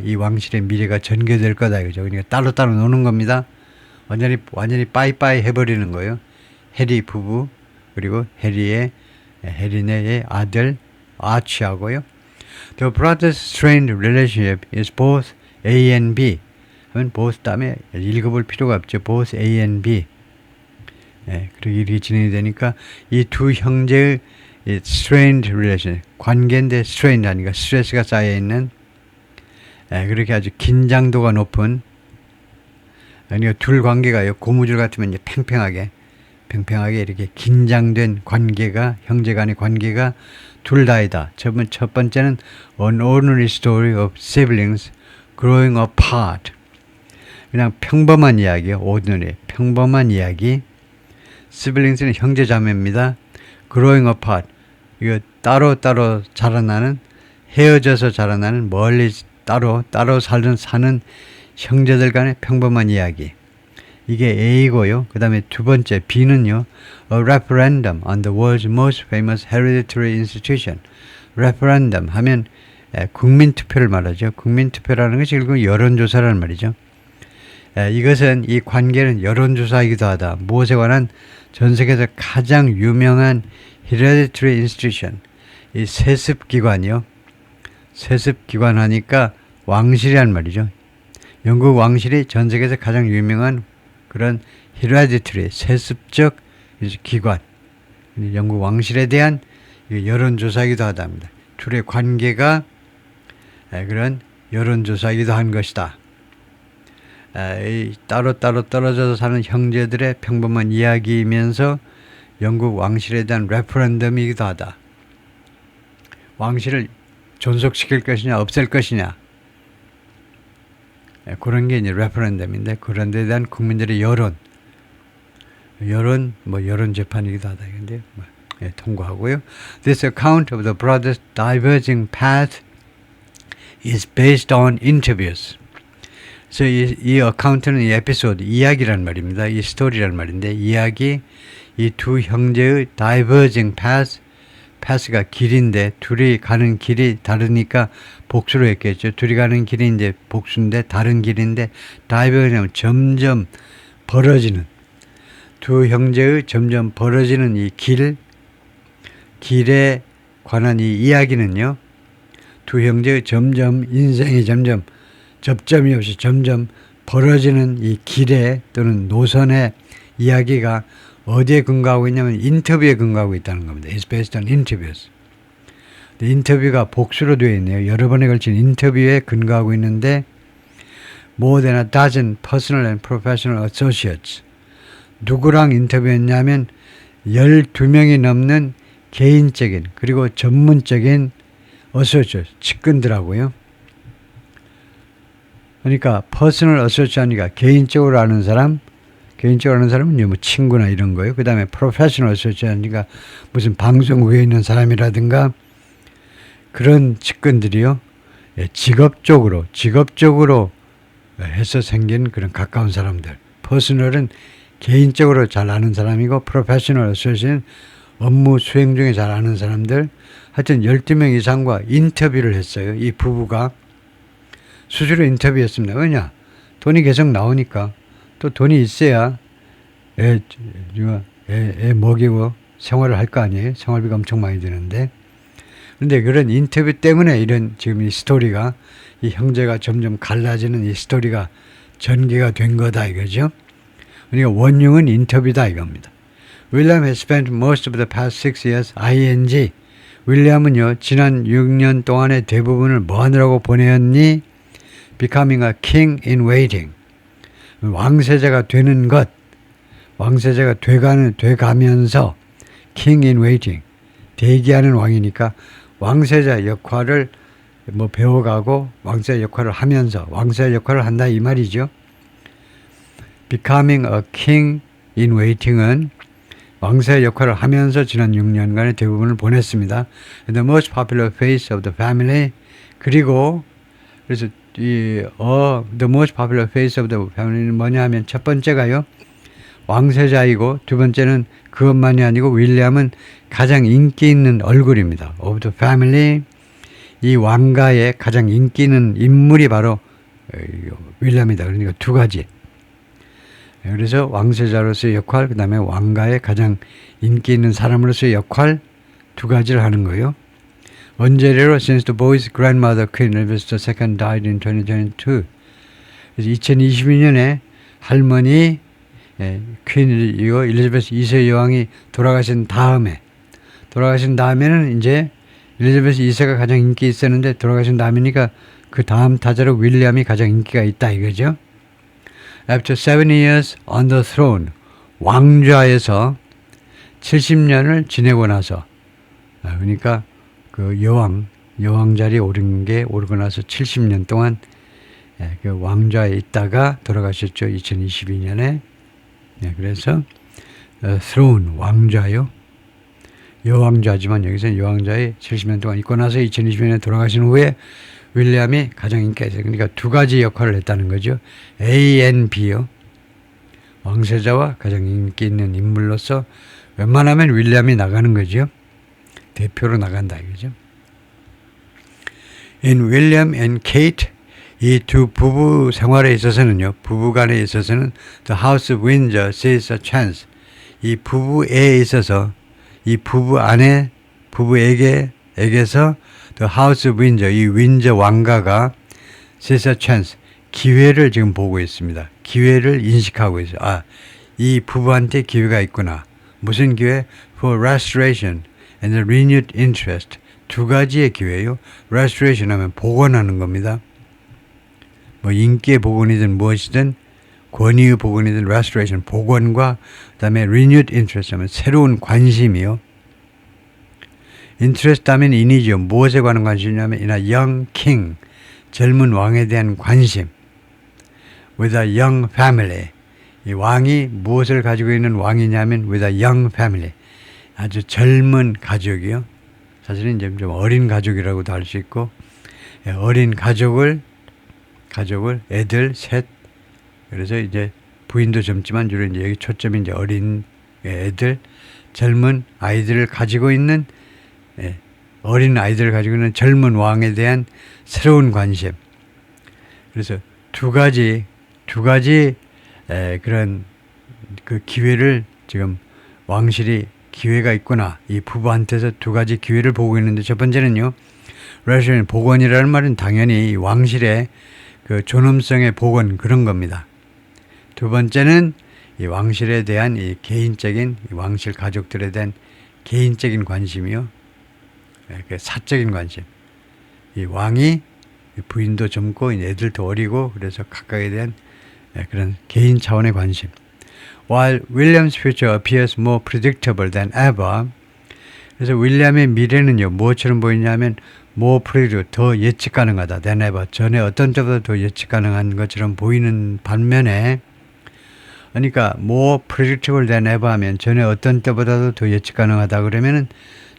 이 왕실의 미래가 전개될 거다 이거죠. 그러니까 따로따로 노는 겁니다. 완전히 빠이빠이 해버리는 거예요. 해리 부부, 그리고 해리네의 아들 Archie하고요. The brothers-strained relationship is both A and B. 하면 both 다음에 읽어볼 필요가 없죠. both A and B. 예, 그렇게 이렇게 진행이 되니까 이 두 형제의 strained relationship, 관계인데 strained 하니까 스트레스가 쌓여있는, 예, 그렇게 아주 긴장도가 높은, 그러니까 둘 관계가요, 고무줄 같으면 이제 팽팽하게 이렇게 긴장된 관계가, 형제 간의 관계가 둘 다이다. 첫 번째는 An ordinary story of siblings growing apart. 그냥 평범한 이야기요. ordinary, 평범한 이야기. siblings는 형제 자매입니다. growing apart. 이거 따로 자라나는, 헤어져서 자라나는, 멀리 따로 사는 형제들 간의 평범한 이야기. 이게 A고요. 그 다음에 두 번째 B는요. A referendum on the world's most famous hereditary institution. referendum 하면 국민투표를 말하죠. 국민투표라는 것이 결국 여론조사라는 말이죠. 이것은, 이 관계는 여론조사이기도 하다. 무엇에 관한? 전 세계에서 가장 유명한 hereditary institution. 이 세습기관이요. 세습기관 하니까 왕실이란 말이죠. 영국 왕실이 전 세계에서 가장 유명한 그런 hereditary, 세습적 기관. 영국 왕실에 대한 여론조사이기도 하답니다. 둘의 관계가 그런 여론조사이기도 한 것이다. 따로 떨어져서 사는 형제들의 평범한 이야기이면서 영국 왕실에 대한 레퍼런덤이기도 하다. 왕실을 존속시킬 것이냐 없앨 것이냐, 그런 게 이제 레퍼런덤인데, 그런 데 대한 국민들의 여론 여론 재판이기도 하다. 근데 통과하고요. This account of the brothers' diverging path is based on interviews. 그래서 이 어카운트는 이 에피소드, 이야기란 말입니다. 이 스토리란 말인데, 이야기, 이 두 형제의 diverging path가 길인데, 둘이 가는 길이 다르니까 복수로 했겠죠. 둘이 가는 길이 이제 복수인데, 다른 길인데, diverging 점점 벌어지는, 두 형제의 점점 벌어지는 이 길에 관한 이 이야기는요, 두 형제의 점점 인생이 점점 접점이 없이 점점 벌어지는 이 길에 또는 노선의 이야기가 어디에 근거하고 있냐면 인터뷰에 근거하고 있다는 겁니다. It's based on interviews. 인터뷰가 복수로 되어 있네요. 여러 번에 걸친 인터뷰에 근거하고 있는데, more than a dozen personal and professional associates. 누구랑 인터뷰했냐면 12명이 넘는 개인적인 그리고 전문적인 associates, 측근들하고요. 그러니까 퍼스널 어소시아니까 개인적으로 아는 사람은 뭐 친구나 이런 거예요. 그 다음에 프로페셔널 어소시아니까 무슨 방송국에 있는 사람이라든가 그런 측근들이요. 직업적으로 해서 생긴 그런 가까운 사람들. 퍼스널은 개인적으로 잘 아는 사람이고, 프로페셔널 어소시아는 업무 수행 중에 잘 아는 사람들. 하여튼 12명 이상과 인터뷰를 했어요. 이 부부가. 수시로 인터뷰했습니다. 왜냐? 돈이 계속 나오니까. 또 돈이 있어야 애 먹이고 생활을 할 거 아니에요? 생활비가 엄청 많이 드는데. 그런데 그런 인터뷰 때문에 이런 지금 이 스토리가, 이 형제가 점점 갈라지는 이 스토리가 전개가 된 거다 이거죠. 그러니까 원흉은 인터뷰다 이겁니다. William has spent most of the past 6 years ing. 윌리엄은요, 지난 6년 동안의 대부분을 뭐 하느라고 보내었니? Becoming a king in waiting. 왕세자가 되는 것, 왕세자가 돼가면서 king in waiting. 대기하는 왕이니까 왕세자 역할을 뭐 배워가고 왕세자 역할을 하면서 왕세자 역할을 한다 이 말이죠. Becoming a king in waiting은 왕세자 역할을 하면서 지난 6년간의 대부분을 보냈습니다. The most popular face of the family. 그리고 그래서 the most popular face of the family는 뭐냐 하면 첫 번째가요, 왕세자이고, 두 번째는 그것만이 아니고 윌리엄은 가장 인기 있는 얼굴입니다. of the family. 이 왕가의 가장 인기 있는 인물이 바로 윌리엄이다. 그러니까 두 가지. 그래서 왕세자로서의 역할, 그 다음에 왕가의 가장 인기 있는 사람으로서의 역할, 두 가지를 하는 거예요. 언제래로 since the boy's grandmother Queen Elizabeth II died in 2022. 그래서 2022년에 할머니 퀸 엘리자베스 2세 여왕이 돌아가신 다음에는 이제 엘리자베스 2세가 가장 인기 있었는데 돌아가신 다음이니까 그 다음 타자로 윌리엄이 가장 인기가 있다 이거죠. After 7 years on the throne, 왕좌에서 70년을 지내고 나서, 그러니까 그 여왕 자리에 오르고 나서 70년 동안 그 왕좌에 있다가 돌아가셨죠. 2022년에. 그래서 throne 왕좌요. 여왕좌지만 여기서는 여왕좌에 70년 동안 있고 나서 2020년에 돌아가신 후에 윌리엄이 가장 인기가 있어요. 그러니까 두 가지 역할을 했다는 거죠. A and B요. 왕세자와 가장 인기 있는 인물로서 웬만하면 윌리엄이 나가는 거죠. 대표로 나간다 이거죠. In William and Kate, 이 두 부부 생활에 있어서는요. 부부간에 있어서는 The House of Windsor sees a chance. 이 부부에 있어서 이 부부에게서 The House of Windsor, 이 윈저 왕가가 sees a chance, 기회를 지금 보고 있습니다. 기회를 인식하고 있어요. 이 부부한테 기회가 있구나. 무슨 기회? For restoration and renewed interest. 두 가지의 기회예요. restoration 하면 복원하는 겁니다. 뭐 인기의 복원이든 무엇이든 권위의 복원이든 restoration, 복원과 그다음에 renewed interest 하면 새로운 관심이요. interest 하면 인이죠. 무엇에 관한 관심이냐면 in a young king, 젊은 왕에 대한 관심. with a young family, 이 왕이 무엇을 가지고 있는 왕이냐면 with a young family, 아주 젊은 가족이요. 사실은 이제 좀 어린 가족이라고도 할 수 있고, 어린 가족을 애들 셋. 그래서 이제 부인도 젊지만 주로 이제 여기 초점이 이제 어린 애들, 젊은 아이들을 가지고 있는 어린 아이들을 가지고 있는 젊은 왕에 대한 새로운 관심. 그래서 두 가지 그런 그 기회를 지금 왕실이 기회가 있구나. 이 부부한테서 두 가지 기회를 보고 있는데 첫 번째는요. 레스토랑 복원이라는 말은 당연히 왕실의 그 존엄성의 복원 그런 겁니다. 두 번째는 이 왕실에 대한 이 개인적인 이 왕실 가족들에 대한 개인적인 관심이요. 그 사적인 관심. 이 왕이 부인도 젊고 애들도 어리고 그래서 각각에 대한 그런 개인 차원의 관심. While William's future appears more predictable than ever. 그래서 윌리엄의 미래는요. 무엇처럼 보이냐면 more predictable, 더 예측 가능하다. than ever. 전에 어떤 때보다 더 예측 가능한 것처럼 보이는 반면에 그러니까 more predictable than ever 하면 전에 어떤 때보다도 더 예측 가능하다 그러면은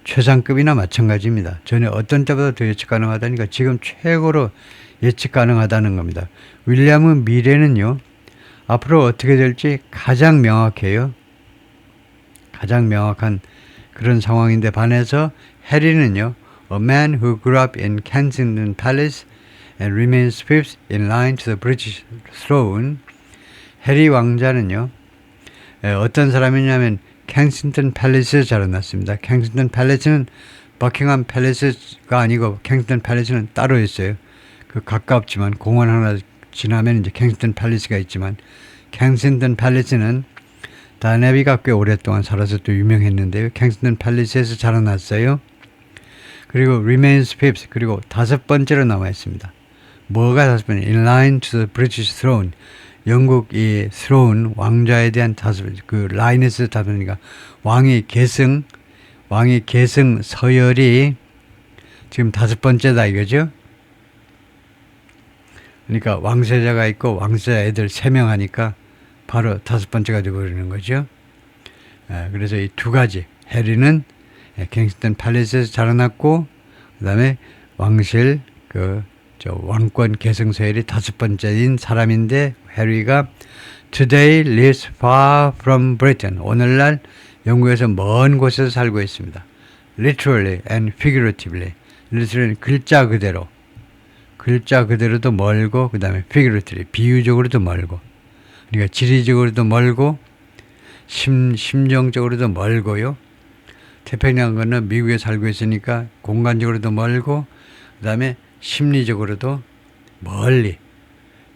최상급이나 마찬가지입니다. 전에 어떤 때보다 더 예측 가능하다니까 지금 최고로 예측 가능하다는 겁니다. 윌리엄의 미래는요. 앞으로 어떻게 될지 가장 명확해요. 가장 명확한 그런 상황인데 반해서 해리는요. A man who grew up in Kensington Palace and remains fifth in line to the British throne. 해리 왕자는요. 어떤 사람이냐면 켄싱턴 팰리스에 자라났습니다. 켄싱턴 팰리스는 버킹엄 팰리스가 아니고 켄싱턴 팰리스는 따로 있어요. 그 가깝지만 공원 하나 지나면 이제 켄싱턴 팰리스가 있지만 켄싱턴 팰리스는 다이애나가 꽤 오랫동안 살아서 또 유명했는데요. 켄싱턴 팰리스에서 자라났어요. 그리고 remains fifth, 그리고 다섯 번째로 나와 있습니다. 뭐가 다섯 번째? In line to the British throne. 영국 이 throne 왕좌에 대한 그 라인에서 다섯 번이니까 왕의 계승 서열이 지금 다섯 번째다 이거죠. 그러니까 왕세자가 있고 왕세자 애들 3명 하니까 바로 다섯 번째가 되어버리는 거죠. 그래서 이 두 가지 해리는 켄싱턴 팰리스에서 자라났고 그 다음에 왕실 왕권 계승 서열이 다섯 번째인 사람인데 해리가 Today lives far from Britain. 오늘날 영국에서 먼 곳에서 살고 있습니다. Literally and figuratively. Literally 글자 그대로도 멀고 그 다음에 figuratively 비유적으로도 멀고 그러니까 지리적으로도 멀고 심정적으로도 멀고요. 태평양 건너 미국에 살고 있으니까 공간적으로도 멀고 그다음에 심리적으로도 멀리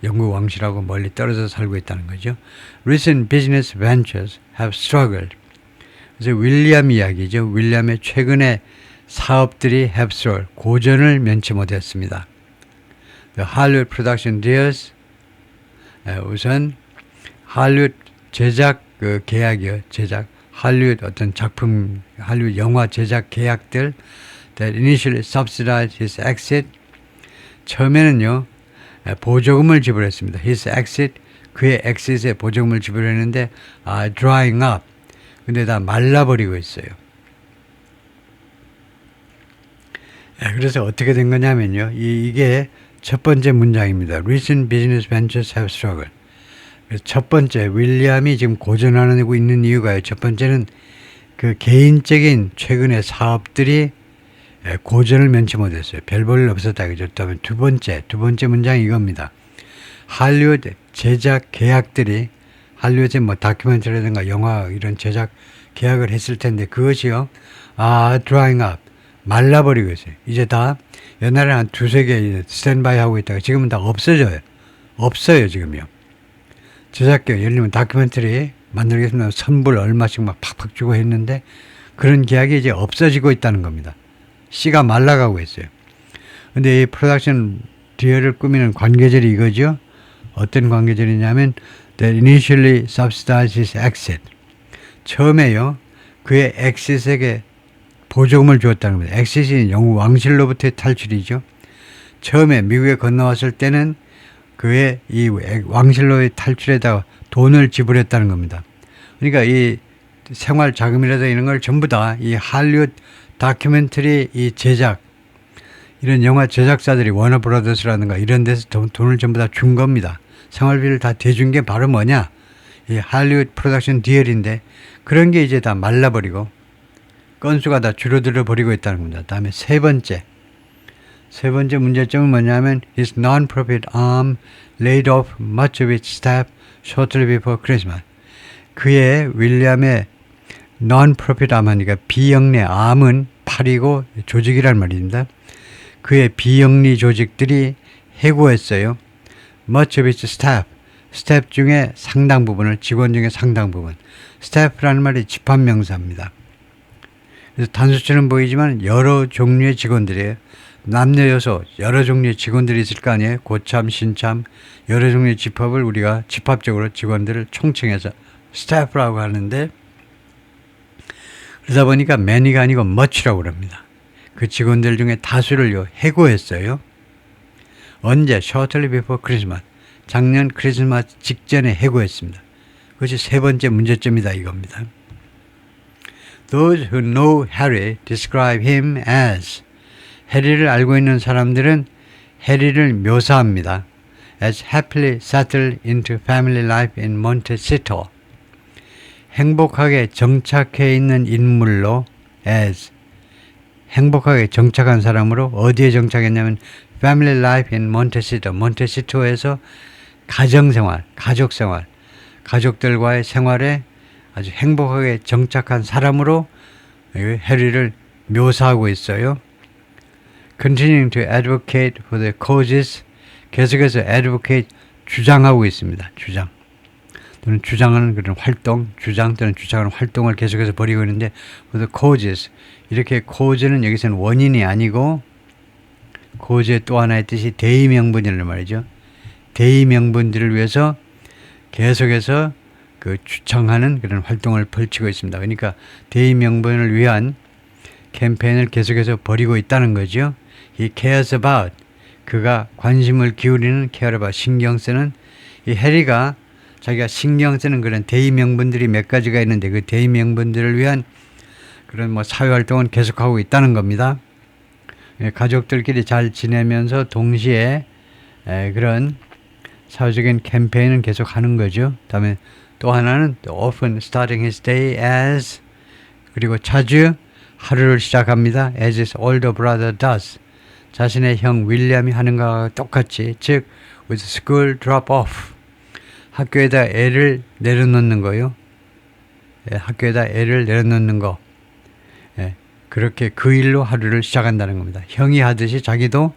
영국 왕실하고 멀리 떨어져 살고 있다는 거죠. Recent business ventures have struggled. 그래서 윌리엄 이야기죠. 윌리엄의 최근의 사업들이 have struggled. 고전을 면치 못했습니다. The Hollywood production deals. 우선 할리우드 제작 계약이요. 제작 할리우드 어떤 작품 할리우드 영화 제작 계약들 that initially subsidized his exit. 처음에는요. 보조금을 지불했습니다. His exit, 그의 exit에 보조금을 지불했는데 drying up. 근데 다 말라버리고 있어요. 그래서 어떻게 된 거냐면요. 이게 첫 번째 문장입니다. Recent business ventures have struggled. 그래서 첫 번째, 윌리엄이 지금 고전하고 있는 이유가요. 첫 번째는 그 개인적인 최근의 사업들이 고전을 면치 못했어요. 별 볼 일 없었다. 그죠? 두 번째 문장이 이겁니다. 할리우드 제작 계약들이 할리우드에 뭐 다큐멘터리라든가 영화 이런 제작 계약을 했을 텐데 그것이요. drying up. 말라버리고 있어요. 이제 다 옛날에 한 두세 개 스탠바이 하고 있다가 지금은 다 없어져요. 없어요, 지금요. 제작 계약, 예를 들면 다큐멘터리 만들겠습니다. 선불 얼마씩 막 팍팍 주고 했는데 그런 계약이 이제 없어지고 있다는 겁니다. 씨가 말라가고 있어요. 근데 이 프로덕션 디어를 꾸미는 관계절이 이거죠. 어떤 관계절이냐면 that initially subsidized his exit. 처음에요. 그의 exit에게 보조금을 주었다는 겁니다. exit이 영국 왕실로부터의 탈출이죠. 처음에 미국에 건너왔을 때는 그의 이 왕실로의 탈출에다가 돈을 지불했다는 겁니다. 그러니까 이 생활 자금이라든가 이런 걸 전부 다 이 할리우드 다큐멘터리 이 제작 이런 영화 제작사들이 워너브라더스라든가 이런 데서 돈을 전부 다 준 겁니다. 생활비를 다 대준 게 바로 뭐냐? 이 할리우드 프로덕션 디얼인데 그런 게 이제 다 말라버리고 건수가 다 줄어들어 버리고 있다는 겁니다. 다음에 세 번째 문제점은 뭐냐면 his non-profit arm laid off much of its staff shortly before Christmas. 그의 윌리엄의 non-profit arm 하니까 비영리 arm은 팔이고 조직이란 말입니다. 그의 비영리 조직들이 해고했어요. much of its staff. 스텝 중에 상당 부분을 직원 중에 상당 부분. 스태프라는 말이 집합명사입니다. 그래서 단수처럼 보이지만 여러 종류의 직원들이에요. 남녀 여소 여러 종류의 직원들이 있을 거 아니에요. 고참, 신참 여러 종류의 집합을 우리가 집합적으로 직원들을 총칭해서 스태프라고 하는데 그러다 보니까 many가 아니고 much라고 합니다. 그 직원들 중에 다수를요 해고했어요. 언제? shortly before Christmas. 작년 크리스마스 직전에 해고했습니다. 그것이 세 번째 문제점이다 이겁니다. Those who know Harry describe him as 해리를 알고 있는 사람들은 해리를 묘사합니다. as happily settled into family life in Montecito. 행복하게 정착해 있는 인물로 as 행복하게 정착한 사람으로 어디에 정착했냐면 family life in Montecito. 몬테시토에서 가정생활, 가족생활, 가족들과의 생활에 아주 행복하게 정착한 사람으로 해리를 묘사하고 있어요. Continuing to advocate for the causes. 계속해서 advocate 주장하고 있습니다. 주장 또는 주장하는 그런 활동, 주장 또는 주장하는 활동을 계속해서 벌이고 있는데 for the causes. 이렇게 cause는 여기서는 원인이 아니고 cause의 또 하나의 뜻이 대의명분이라는 말이죠. 대의명분들을 위해서 계속해서 그 주창하는 그런 활동을 펼치고 있습니다. 그러니까 대의명분을 위한 캠페인을 계속해서 벌이고 있다는 거죠. He cares about. 그가 관심을 기울이는 care about. 신경 쓰는. 이 해리가 자기가 신경 쓰는 그런 대의명분들이 몇 가지가 있는데 그 대의명분들을 위한 그런 뭐 사회활동은 계속하고 있다는 겁니다. 가족들끼리 잘 지내면서 동시에 그런 사회적인 캠페인은 계속 하는 거죠. 다음에 또 하나는 often starting his day as 그리고 자주 하루를 시작합니다. as his older brother does. 자신의 형 윌리엄이 하는 것과 똑같이 즉 with school drop off. 학교에다 애를 내려놓는 거요. 학교에다 애를 내려놓는 거. 그렇게 그 일로 하루를 시작한다는 겁니다. 형이 하듯이 자기도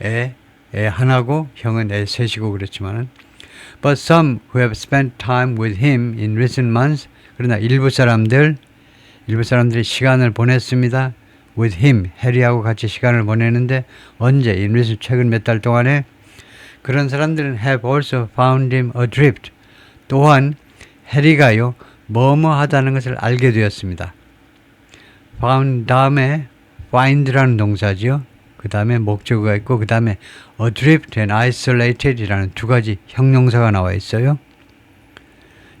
애 하나고 형은 애 셋이고 그랬지만은 But some who have spent time with him in recent months 그러나 일부 사람들이 시간을 보냈습니다. With him, 해리하고 같이 시간을 보내는데 언제? in recent 최근 몇 달 동안에 그런 사람들은 have also found him adrift. 또한 해리가요 뭐뭐 하다는 것을 알게 되었습니다. found 다음에 find라는 동사지요. 그 다음에 목적어가 있고 그 다음에 adrift and isolated이라는 두 가지 형용사가 나와 있어요.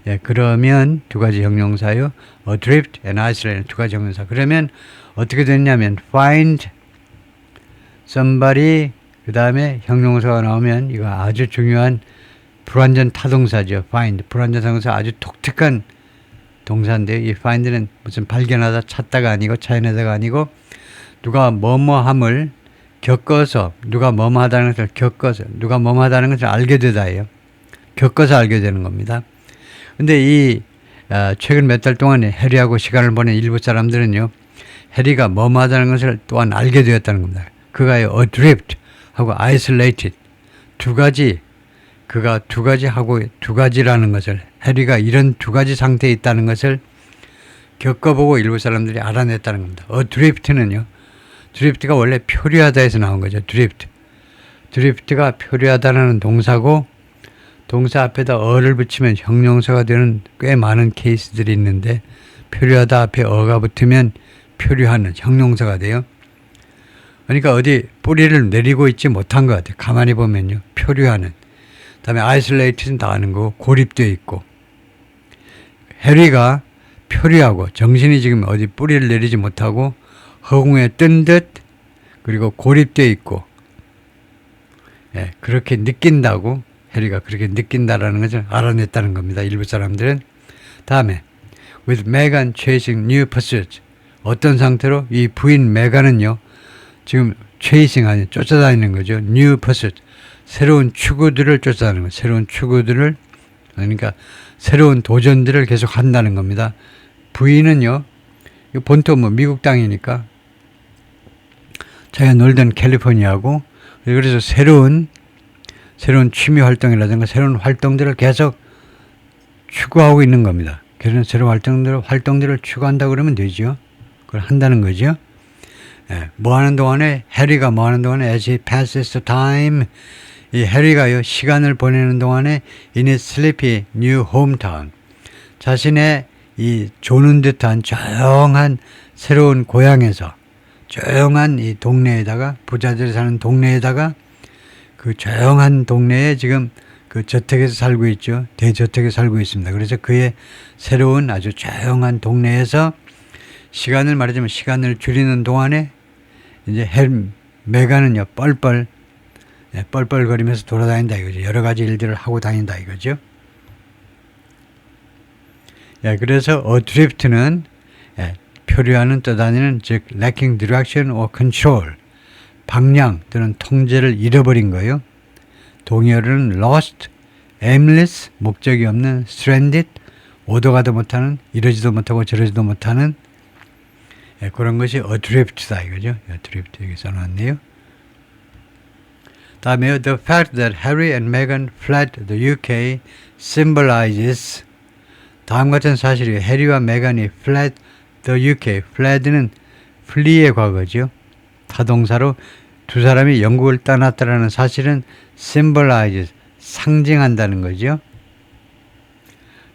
예, 그러면 두 가지 형용사요. adrift and isolated 두 가지 형용사. 그러면 어떻게 됐냐면 find somebody 그 다음에 형용사가 나오면 이거 아주 중요한 불완전 타동사죠. find 불완전 타동사 아주 독특한 동사인데요. 이 find는 무슨 발견하다 찾다가 아니고 찾아내다가 아니고 누가 뭐뭐함을 겪어서 누가 뭐뭐하다는 것을 겪어서 누가 뭐뭐하다는 것을 알게 되다예요. 겪어서 알게 되는 겁니다. 근데 이 최근 몇 달 동안에 해리하고 시간을 보낸 일부 사람들은요. 해리가 뭐뭐하다는 것을 또한 알게 되었다는 겁니다. 그가요 adrift 하고 isolated 두 가지 그가 두 가지 하고 두 가지라는 것을 해리가 이런 두 가지 상태에 있다는 것을 겪어보고 일부 사람들이 알아냈다는 겁니다. adrift는요. 드리프트가 원래 표류하다에서 나온 거죠. 드리프트가 표류하다라는 동사고 동사 앞에다 어를 붙이면 형용사가 되는 꽤 많은 케이스들이 있는데 표류하다 앞에 어가 붙으면 표류하는 형용사가 돼요. 그러니까 어디 뿌리를 내리고 있지 못한 것 같아요. 가만히 보면요. 표류하는. 그다음에 isolate는 다 아는 거고 고립되어 있고 해리가 표류하고 정신이 지금 어디 뿌리를 내리지 못하고 허공에 뜬 듯 그리고 고립되어 있고 예, 그렇게 느낀다고 해리가 그렇게 느낀다라는 것을 알아냈다는 겁니다. 일부 사람들은. 다음에 with Megan chasing new pursuits 어떤 상태로 이 부인 메간은요 지금 chasing 아니 쫓아다니는 거죠. new pursuit 새로운 추구들을 쫓아다니는 거예요. 새로운 추구들을 그러니까 새로운 도전들을 계속 한다는 겁니다. 부인은요 본토 뭐 미국 땅이니까 자기가 놀던 캘리포니아고 그래서 새로운 취미 활동이라든가 새로운 활동들을 계속 추구하고 있는 겁니다. 그래서 새로운 활동들을 추구한다고 그러면 되죠. 그걸 한다는 거죠. 예, 뭐 하는 동안에 해리가 뭐 하는 동안에 as he passes the time 이 해리가요 시간을 보내는 동안에 in his sleepy new hometown 자신의 이 조는 듯한 조용한 새로운 고향에서 조용한 이 동네에다가 부자들이 사는 동네에다가 그 조용한 동네에 지금 그 저택에서 살고 있죠. 대저택에 살고 있습니다. 그래서 그의 새로운 아주 조용한 동네에서 시간을 말하자면 시간을 줄이는 동안에 이제 메간은요 뻘뻘거리면서 돌아다닌다 이거죠. 여러 가지 일들을 하고 다닌다 이거죠. 예, 그래서 adrift는 표류하는 떠다니는 즉 lacking direction or control 방향 또는 통제를 잃어버린 거예요. 동의어로는 lost, aimless 목적이 없는 stranded 오도 가도 못하는 이러지도 못하고 저러지도 못하는 그런 것이 adrift다 이거죠. adrift 여기 써놨네요. 다음에 the fact that Harry and Meghan fled the UK symbolizes 다음 같은 사실이에요. 해리와 메간이 fled the UK. fled는 flee의 과거죠. 타동사로 두 사람이 영국을 떠났다라는 사실은 symbolizes 상징한다는 거죠.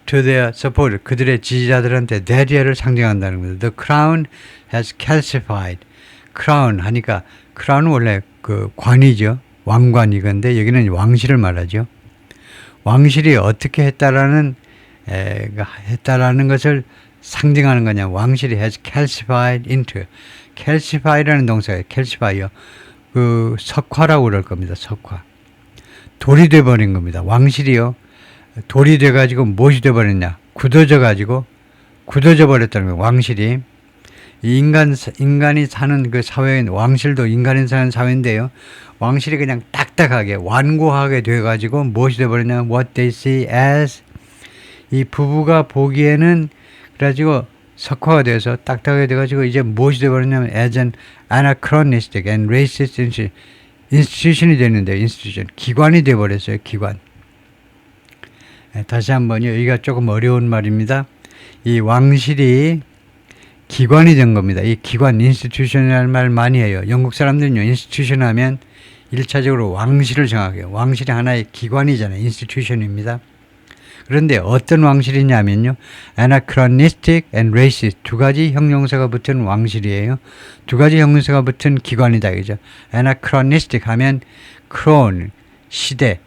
To their support 그들의 지지자들한테 대리를 상징한다는 거죠. The crown has calcified. crown 하니까 crown은 원래 그 관이죠. 왕관이건데 여기는 왕실을 말하죠. 왕실이 어떻게 했다라는 것을 상징하는 거냐. 왕실이 has calcified into. calcify라는 동사예요. calcify요. 그 석화라고 그럴 겁니다. 석화. 돌이 돼버린 겁니다. 왕실이요. 돌이 돼가지고 무엇이 돼버렸냐. 굳어져 버렸다는 거예요. 왕실이. 인간이 사는 그 사회인 왕실도 인간이 사는 사회인데요. 왕실이 그냥 딱딱하게 완고하게 돼가지고 무엇이 돼버렸냐. What they see as 이 부부가 보기에는 그래가지고 석화가 돼서 딱딱하게 돼가지고 이제 무엇이 되어버렸냐면 as an anachronistic and racist institution이 되는데 institution 기관이 되어버렸어요. 기관. 다시 한번요. 여기가 조금 어려운 말입니다. 이 왕실이 기관이 된 겁니다. 이 기관 institution이라는 말 많이 해요. 영국 사람들은요. institution 하면 1차적으로 왕실을 생각해요. 왕실이 하나의 기관이잖아요. institution입니다. 그런데 어떤 왕실이냐면요. anachronistic and racist 두 가지 형용사가 붙은 왕실이에요. 두 가지 형용사가 붙은 기관이다. 그죠? anachronistic 하면 크론, 시대,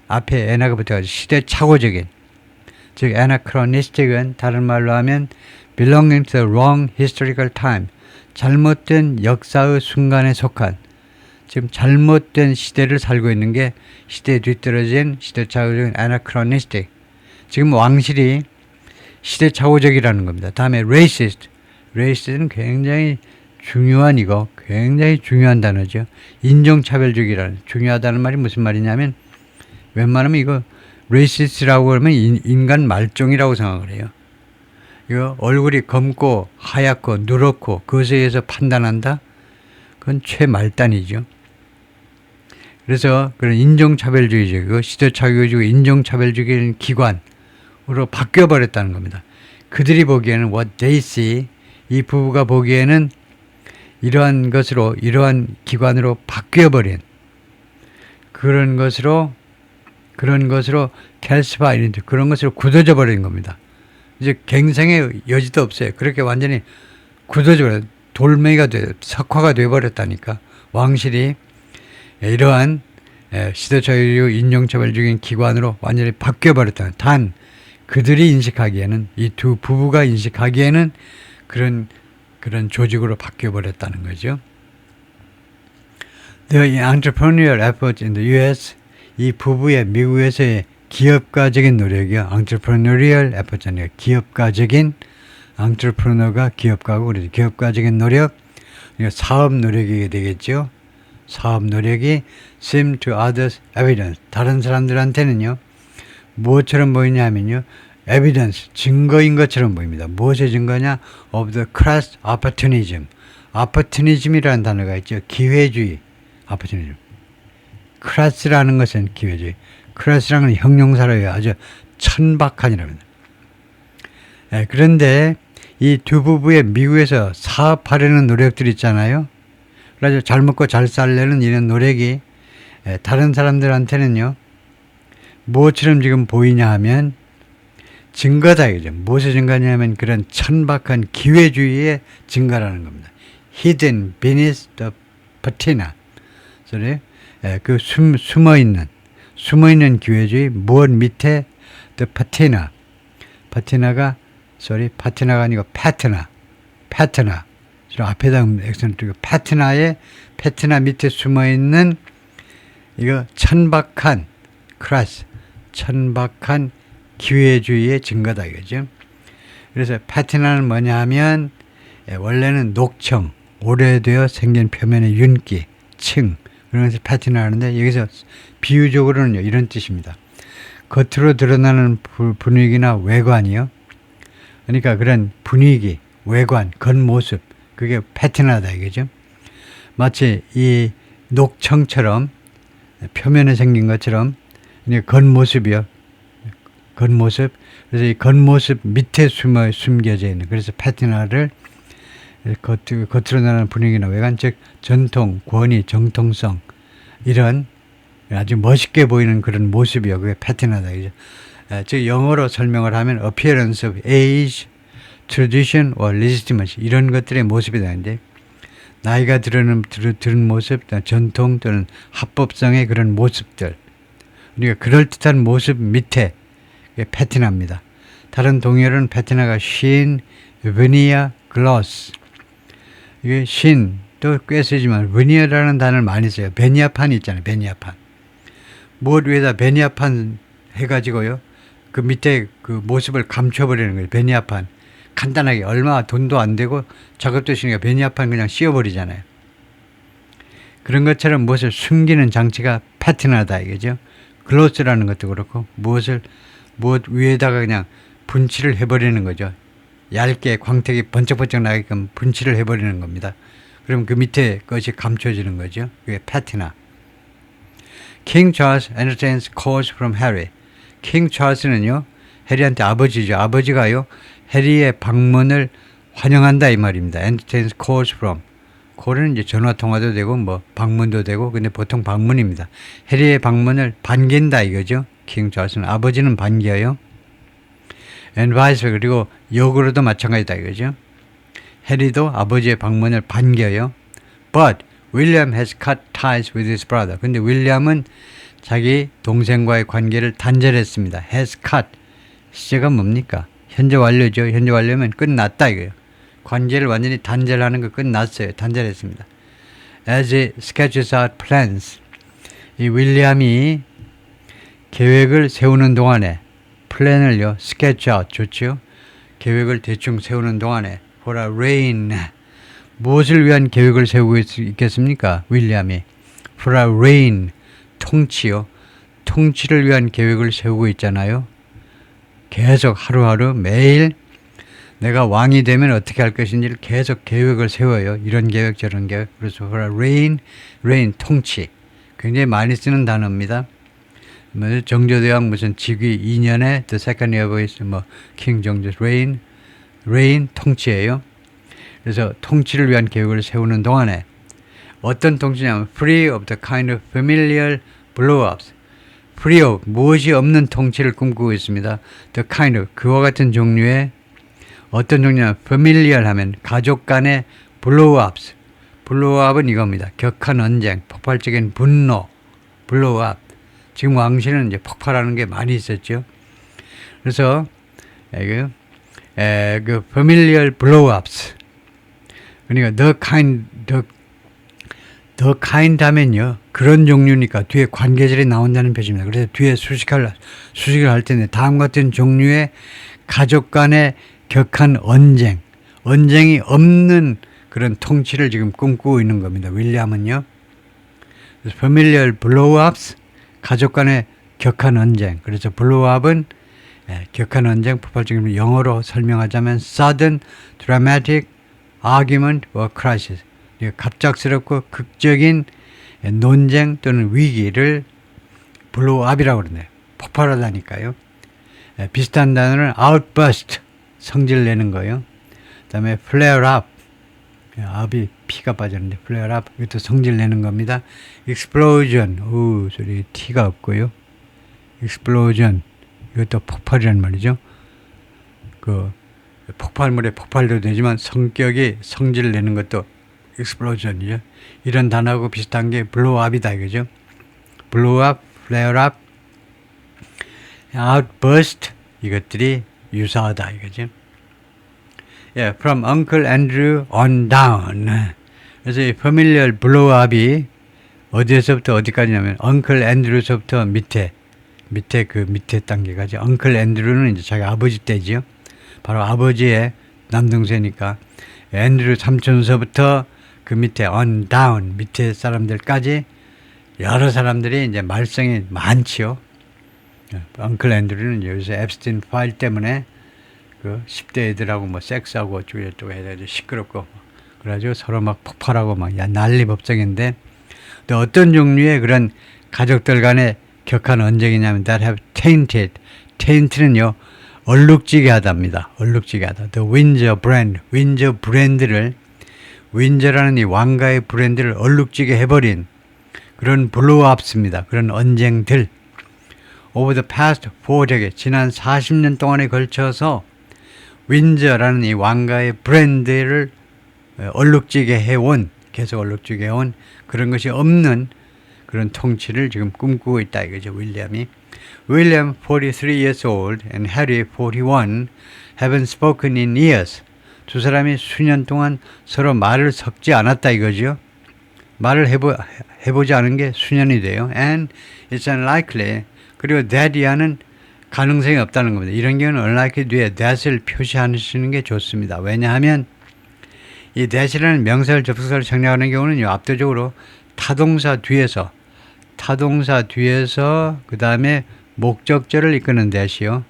앞에 에나가 붙어가지고 시대착오적인. 즉 anachronistic은 다른 말로 하면 belonging to the wrong historical time. 잘못된 역사의 순간에 속한. 지금 잘못된 시대를 살고 있는 게 시대에 뒤떨어진 시대착오적인 anachronistic. 지금 왕실이 시대착오적이라는 겁니다. 다음에 racist. racist는 굉장히 중요한 굉장히 중요한 단어죠. 인종차별적이라는 중요하다는 말이 무슨 말이냐면 웬만하면 이거 racist라고 그러면 인간 말종이라고 생각을 해요. 이거 얼굴이 검고 하얗고 누렇고 그것에 의해서 판단한다? 그건 최말단이죠. 그래서 그런 인종차별주의적이고 시대착오적이고 인종차별적인 기관으로 바뀌어버렸다는 겁니다. 그들이 보기에는 what they see, 이 부부가 보기에는 이러한 기관으로 바뀌어버린 그런 것으로 calcify, 그런 것으로 굳어져 버린 겁니다. 이제 갱생의 여지도 없어요. 그렇게 완전히 굳어져 버려 돌멩이가 석화가 되어버렸다니까. 왕실이 이러한 시대착오적이고 인종차별적인 기관으로 완전히 바뀌어버렸다. 단 그들이 인식하기에는 이 두 부부가 인식하기에는 그런 조직으로 바뀌어버렸다는 거죠. The entrepreneurial efforts in the U.S. 이 부부의 미국에서의 기업가적인 노력이요. entrepreneurial efforts잖아요. 기업가적인 entrepreneur가 기업가고 그래서 기업가적인 노력, 사업 노력이 되겠죠. 사업 노력이 seem to others evidence. 다른 사람들한테는요. 무엇처럼 보이냐면요. evidence, 증거인 것처럼 보입니다. 무엇의 증거냐? of the class opportunism. opportunism이라는 단어가 있죠. 기회주의. opportunism. class라는 것은 기회주의. class라는 형용사로요. 아주 천박한이랍니다. 그런데 이 두 부부의 미국에서 사업하려는 노력들이 있잖아요. 그래서 잘 먹고 잘 살려는 이런 노력이 다른 사람들한테는요. 무엇처럼 지금 보이냐 하면 증거다 이거죠. 무엇의 증거냐면 그런 천박한 기회주의의 증거라는 겁니다. Hidden beneath the patina. 그 숨어있는 기회주의 무엇 밑에 the patina. 파티나가 아니고 파트나. 앞에다 액센트 두고 파트나 밑에 숨어있는 이거 천박한 클래스, 천박한 기회주의의 증거다 이거죠. 그래서 파트나는 뭐냐 하면 원래는 녹청, 오래되어 생긴 표면의 윤기, 층, 그런 것을 파트나 하는데 여기서 비유적으로는 이런 뜻입니다. 겉으로 드러나는 분위기나 외관이요. 그러니까 그런 분위기, 외관, 겉모습, 그게 패티나다 이거죠. 마치 이 녹청처럼 표면에 생긴 것처럼 겉모습이요. 겉모습. 그래서 이 겉모습 밑에 숨겨져 있는. 그래서 패티나를 겉으로 나는 분위기나 외관, 즉 전통, 권위, 정통성 이런 아주 멋있게 보이는 그런 모습이요. 그게 패티나다 이거죠. 즉 영어로 설명을 하면 appearance of age, tradition or legitimacy 이런 것들의 모습이 되는데 나이가 들은 모습, 전통 또는 합법성의 그런 모습들. 그러니까 그럴듯한 모습 밑에 패티나입니다. 다른 동요는 패티나가 sheen, veneer, gloss. 이게 sheen 또 꽤 쓰지만 veneer라는 단어를 많이 써요. 베니아판 있잖아요. 베니아판. 무엇 위에다 베니아판 해가지고요. 그 밑에 그 모습을 감춰버리는 거예요. 베니아판. 간단하게 얼마 돈도 안 되고 작업도 쉬니까 베니아판 그냥 씌워버리잖아요. 그런 것처럼 무엇을 숨기는 장치가 패티나다 이거죠. 글로스라는 것도 그렇고 무엇 위에다가 그냥 분칠을 해버리는 거죠. 얇게 광택이 번쩍번쩍 나게끔 분칠을 해버리는 겁니다. 그럼 그 밑에 것이 감춰지는 거죠. 그게 패티나. King Charles entertains calls from Harry. 킹 찰스는요, 해리한테 아버지죠. 아버지가요, 해리의 방문을 환영한다 이 말입니다. entertains calls from. call은 이제 전화 통화도 되고 뭐 방문도 되고, 근데 보통 방문입니다. 해리의 방문을 반긴다 이거죠. 킹 찰스는 아버지는 반겨요. and vice versa. 그리고 역으로도 마찬가지다 이거죠. 해리도 아버지의 방문을 반겨요. But William has cut ties with his brother. 근데 윌리엄은 자기 동생과의 관계를 단절했습니다. has cut. 시제가 뭡니까? 현재 완료죠. 현재 완료면 끝났다 이거예요. 관계를 완전히 단절하는 거 끝났어요. 단절했습니다. As he sketches out plans. 이 윌리엄이 계획을 세우는 동안에 플랜을요. sketch out 좋죠. 계획을 대충 세우는 동안에 for a reign. 무엇을 위한 계획을 세우고 있겠습니까? 윌리엄이 for a reign. 통치요. 통치를 위한 계획을 세우고 있잖아요. 계속 하루하루 매일 내가 왕이 되면 어떻게 할 것인지를 계속 계획을 세워요. 이런 계획 저런 계획. 그래서 for a reign 통치. 굉장히 많이 쓰는 단어입니다. 정조대왕 무슨 즉위 2년에 the second year of his king 정조 reign 통치예요. 그래서 통치를 위한 계획을 세우는 동안에 어떤 통치냐면 free of the kind of familiar blow-ups. free of 무엇이 없는 통치를 꿈꾸고 있습니다. the kind of 그와 같은 종류의 어떤 종류냐면 familiar 하면 가족 간의 blow-ups. blow-up은 이겁니다. 격한 언쟁, 폭발적인 분노, blow-up. 지금 왕실은 이제 폭발하는 게 많이 있었죠. 그래서 그 familiar blow-ups. 그러니까 the kind 하면요. 그런 종류니까 뒤에 관계절이 나온다는 표시입니다. 그래서 뒤에 수식을 할 텐데 다음 같은 종류의 가족 간의 격한 언쟁이 없는 그런 통치를 지금 꿈꾸고 있는 겁니다. 윌리엄은요. 그래서 familiar blow-ups, 가족 간의 격한 언쟁. 그래서 blow-up은 격한 언쟁, 폭발적인 영어로 설명하자면 sudden, dramatic, argument or crisis. 갑작스럽고 극적인 논쟁 또는 위기를 blow-up이라고 그러네요. 폭발하다니까요. 비슷한 단어는 outburst, 성질 내는 거요. 그 다음에 flare up, up이 피가 빠졌는데 flare up, 이것도 성질 내는 겁니다. explosion, 소리 T가 없고요. explosion, 이것도 폭발이라는 말이죠. 그 폭발물에 폭발도 되지만 성격이 성질 내는 것도 explosion이죠. 이런 단어하고 비슷한 게 blow up이다 이거죠. blow up, flare up, outburst 이것들이 유사하다 이거죠. Yeah, from Uncle Andrew on down. 그래서 이 familiar blow up이 어디에서부터 어디까지냐면 Uncle Andrew서부터 밑에 단계까지. Uncle Andrew는 이제 자기 아버지 때지요. 바로 아버지의 남동생이니까 앤드류 삼촌서부터 그 밑에 on down 밑에 사람들까지 여러 사람들이 이제 말썽이 많지요. 엉클 앤드류는 요새 앱스틴 파일 때문에 그 10대 애들하고 뭐 섹스하고 어쩌고 해가지고 시끄럽고 그래가지고 서로 막 폭발하고 막 난리법석인데 또 어떤 종류의 그런 가족들 간의 격한 언쟁이냐면 that have tainted는요 얼룩지게 하답니다. 얼룩지게 하다. The Windsor brand, 윈저 브랜드를 윈저라는 이 왕가의 브랜드를 얼룩지게 해버린 그런 블로우업스입니다. 그런 언쟁들. Over the past 4decades, 지난 40년 동안에 걸쳐서 윈저라는 이 왕가의 브랜드를 얼룩지게 해온, 계속 얼룩지게 해온 그런 것이 없는 그런 통치를 지금 꿈꾸고 있다 이거죠. 윌리엄이. William, 43 years old, and Harry, 41, haven't spoken in years. 두 사람이 수년 동안 서로 말을 섞지 않았다 이거죠. 말을 해보지 않은 게 수년이 돼요. And it's unlikely. 그리고 that 이하는 가능성이 없다는 겁니다. 이런 경우는 unlikely 뒤에 that을 표시하시는 게 좋습니다. 왜냐하면 이 that이라는 명사를 접속사를 생략하는 경우는 압도적으로 타동사 뒤에서 그 다음에 목적절을 이끄는 that이요.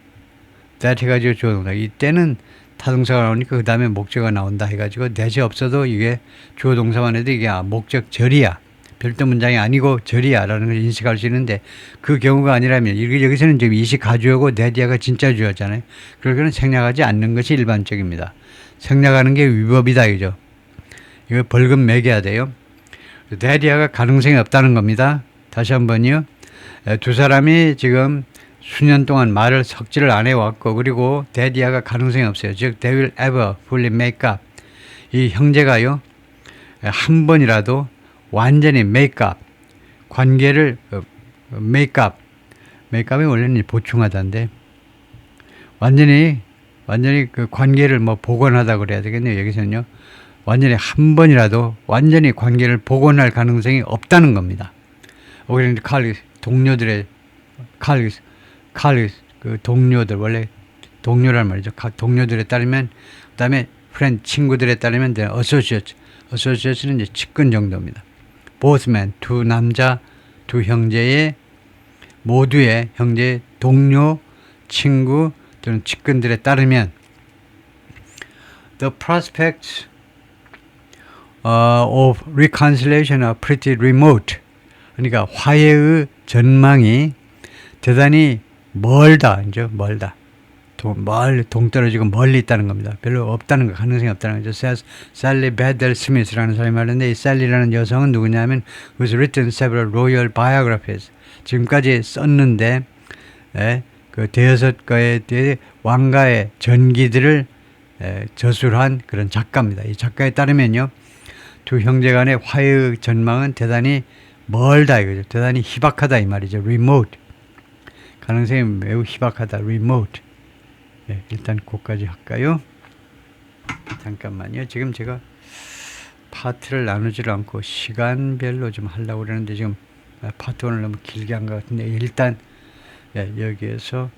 that 해가지고 조동사. 이때는 타동사가 나오니까 그 다음에 목적어가 나온다 해가지고 that이 없어도 이게 주어 동사만 해도 이게 목적절이야. 별도 문장이 아니고 절이야 라는 걸 인식할 수 있는데 그 경우가 아니라면 여기서는 지금 이시 가주어고 that이야가 진짜 주어잖아요. 그러니까 생략하지 않는 것이 일반적입니다. 생략하는 게 위법이다 이죠. 이거 벌금 매겨야 돼요. that이야가 가능성이 없다는 겁니다. 다시 한번요. 두 사람이 지금 수년 동안 말을 섞지를 안 해왔고 그리고 that이야가 가능성이 없어요. 즉 they will ever fully make up. 이 형제가요 한 번이라도 완전히 make up 관계를 make up make up이 원래는 보충하다인데 완전히 그 관계를 뭐 복원하다 그래야 되겠네요. 여기서는요 완전히 한 번이라도 완전히 관계를 복원할 가능성이 없다는 겁니다. 오히려 동료들의 그 동료들 원래 동료란 말이죠. 동료들에 따르면 그다음에 friend 친구들에 따르면 associates는 이제 측근 정도입니다. both men 두 남자 두 형제의 모두의 형제 동료 친구 또는 측근들에 따르면 the prospects of reconciliation are pretty remote. 그러니까 화해의 전망이 대단히 멀다. 이제 멀다. 동떨어지고 멀리 있다는 겁니다. 별로 없다는 거, 가능성이 없다는 거죠. 셀리 베델 스미스라는 사람이 말했는데 이 셀리라는 여성은 누구냐면 who's written several royal biographies. 지금까지 썼는데 그 대여섯 가에 대해 왕가의 전기들을 저술한 그런 작가입니다. 이 작가에 따르면요. 두 형제 간의 화해의 전망은 대단히 멀다 이거죠. 대단히 희박하다 이 말이죠. remote. 가능성이 매우 희박하다. remote. 네, 일단 그것까지 할까요? 잠깐만요. 지금 제가 파트를 나누지를 않고 시간별로 좀 하려고 그러는데 지금 파트 1을 너무 길게 한 것 같은데 일단 여기에서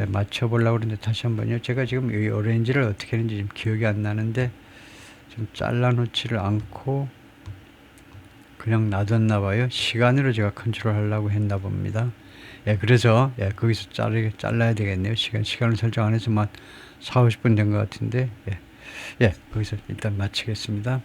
맞춰보려고 그러는데 다시 한번요. 제가 지금 이 어레인지를 어떻게 했는지 지금 기억이 안 나는데 좀 잘라놓지를 않고 그냥 놔뒀나 봐요. 시간으로 제가 컨트롤 하려고 했나 봅니다. 그래서 거기서 잘라야 되겠네요. 시간을 설정 안 해서 막 4, 50분 된 것 같은데 거기서 일단 마치겠습니다.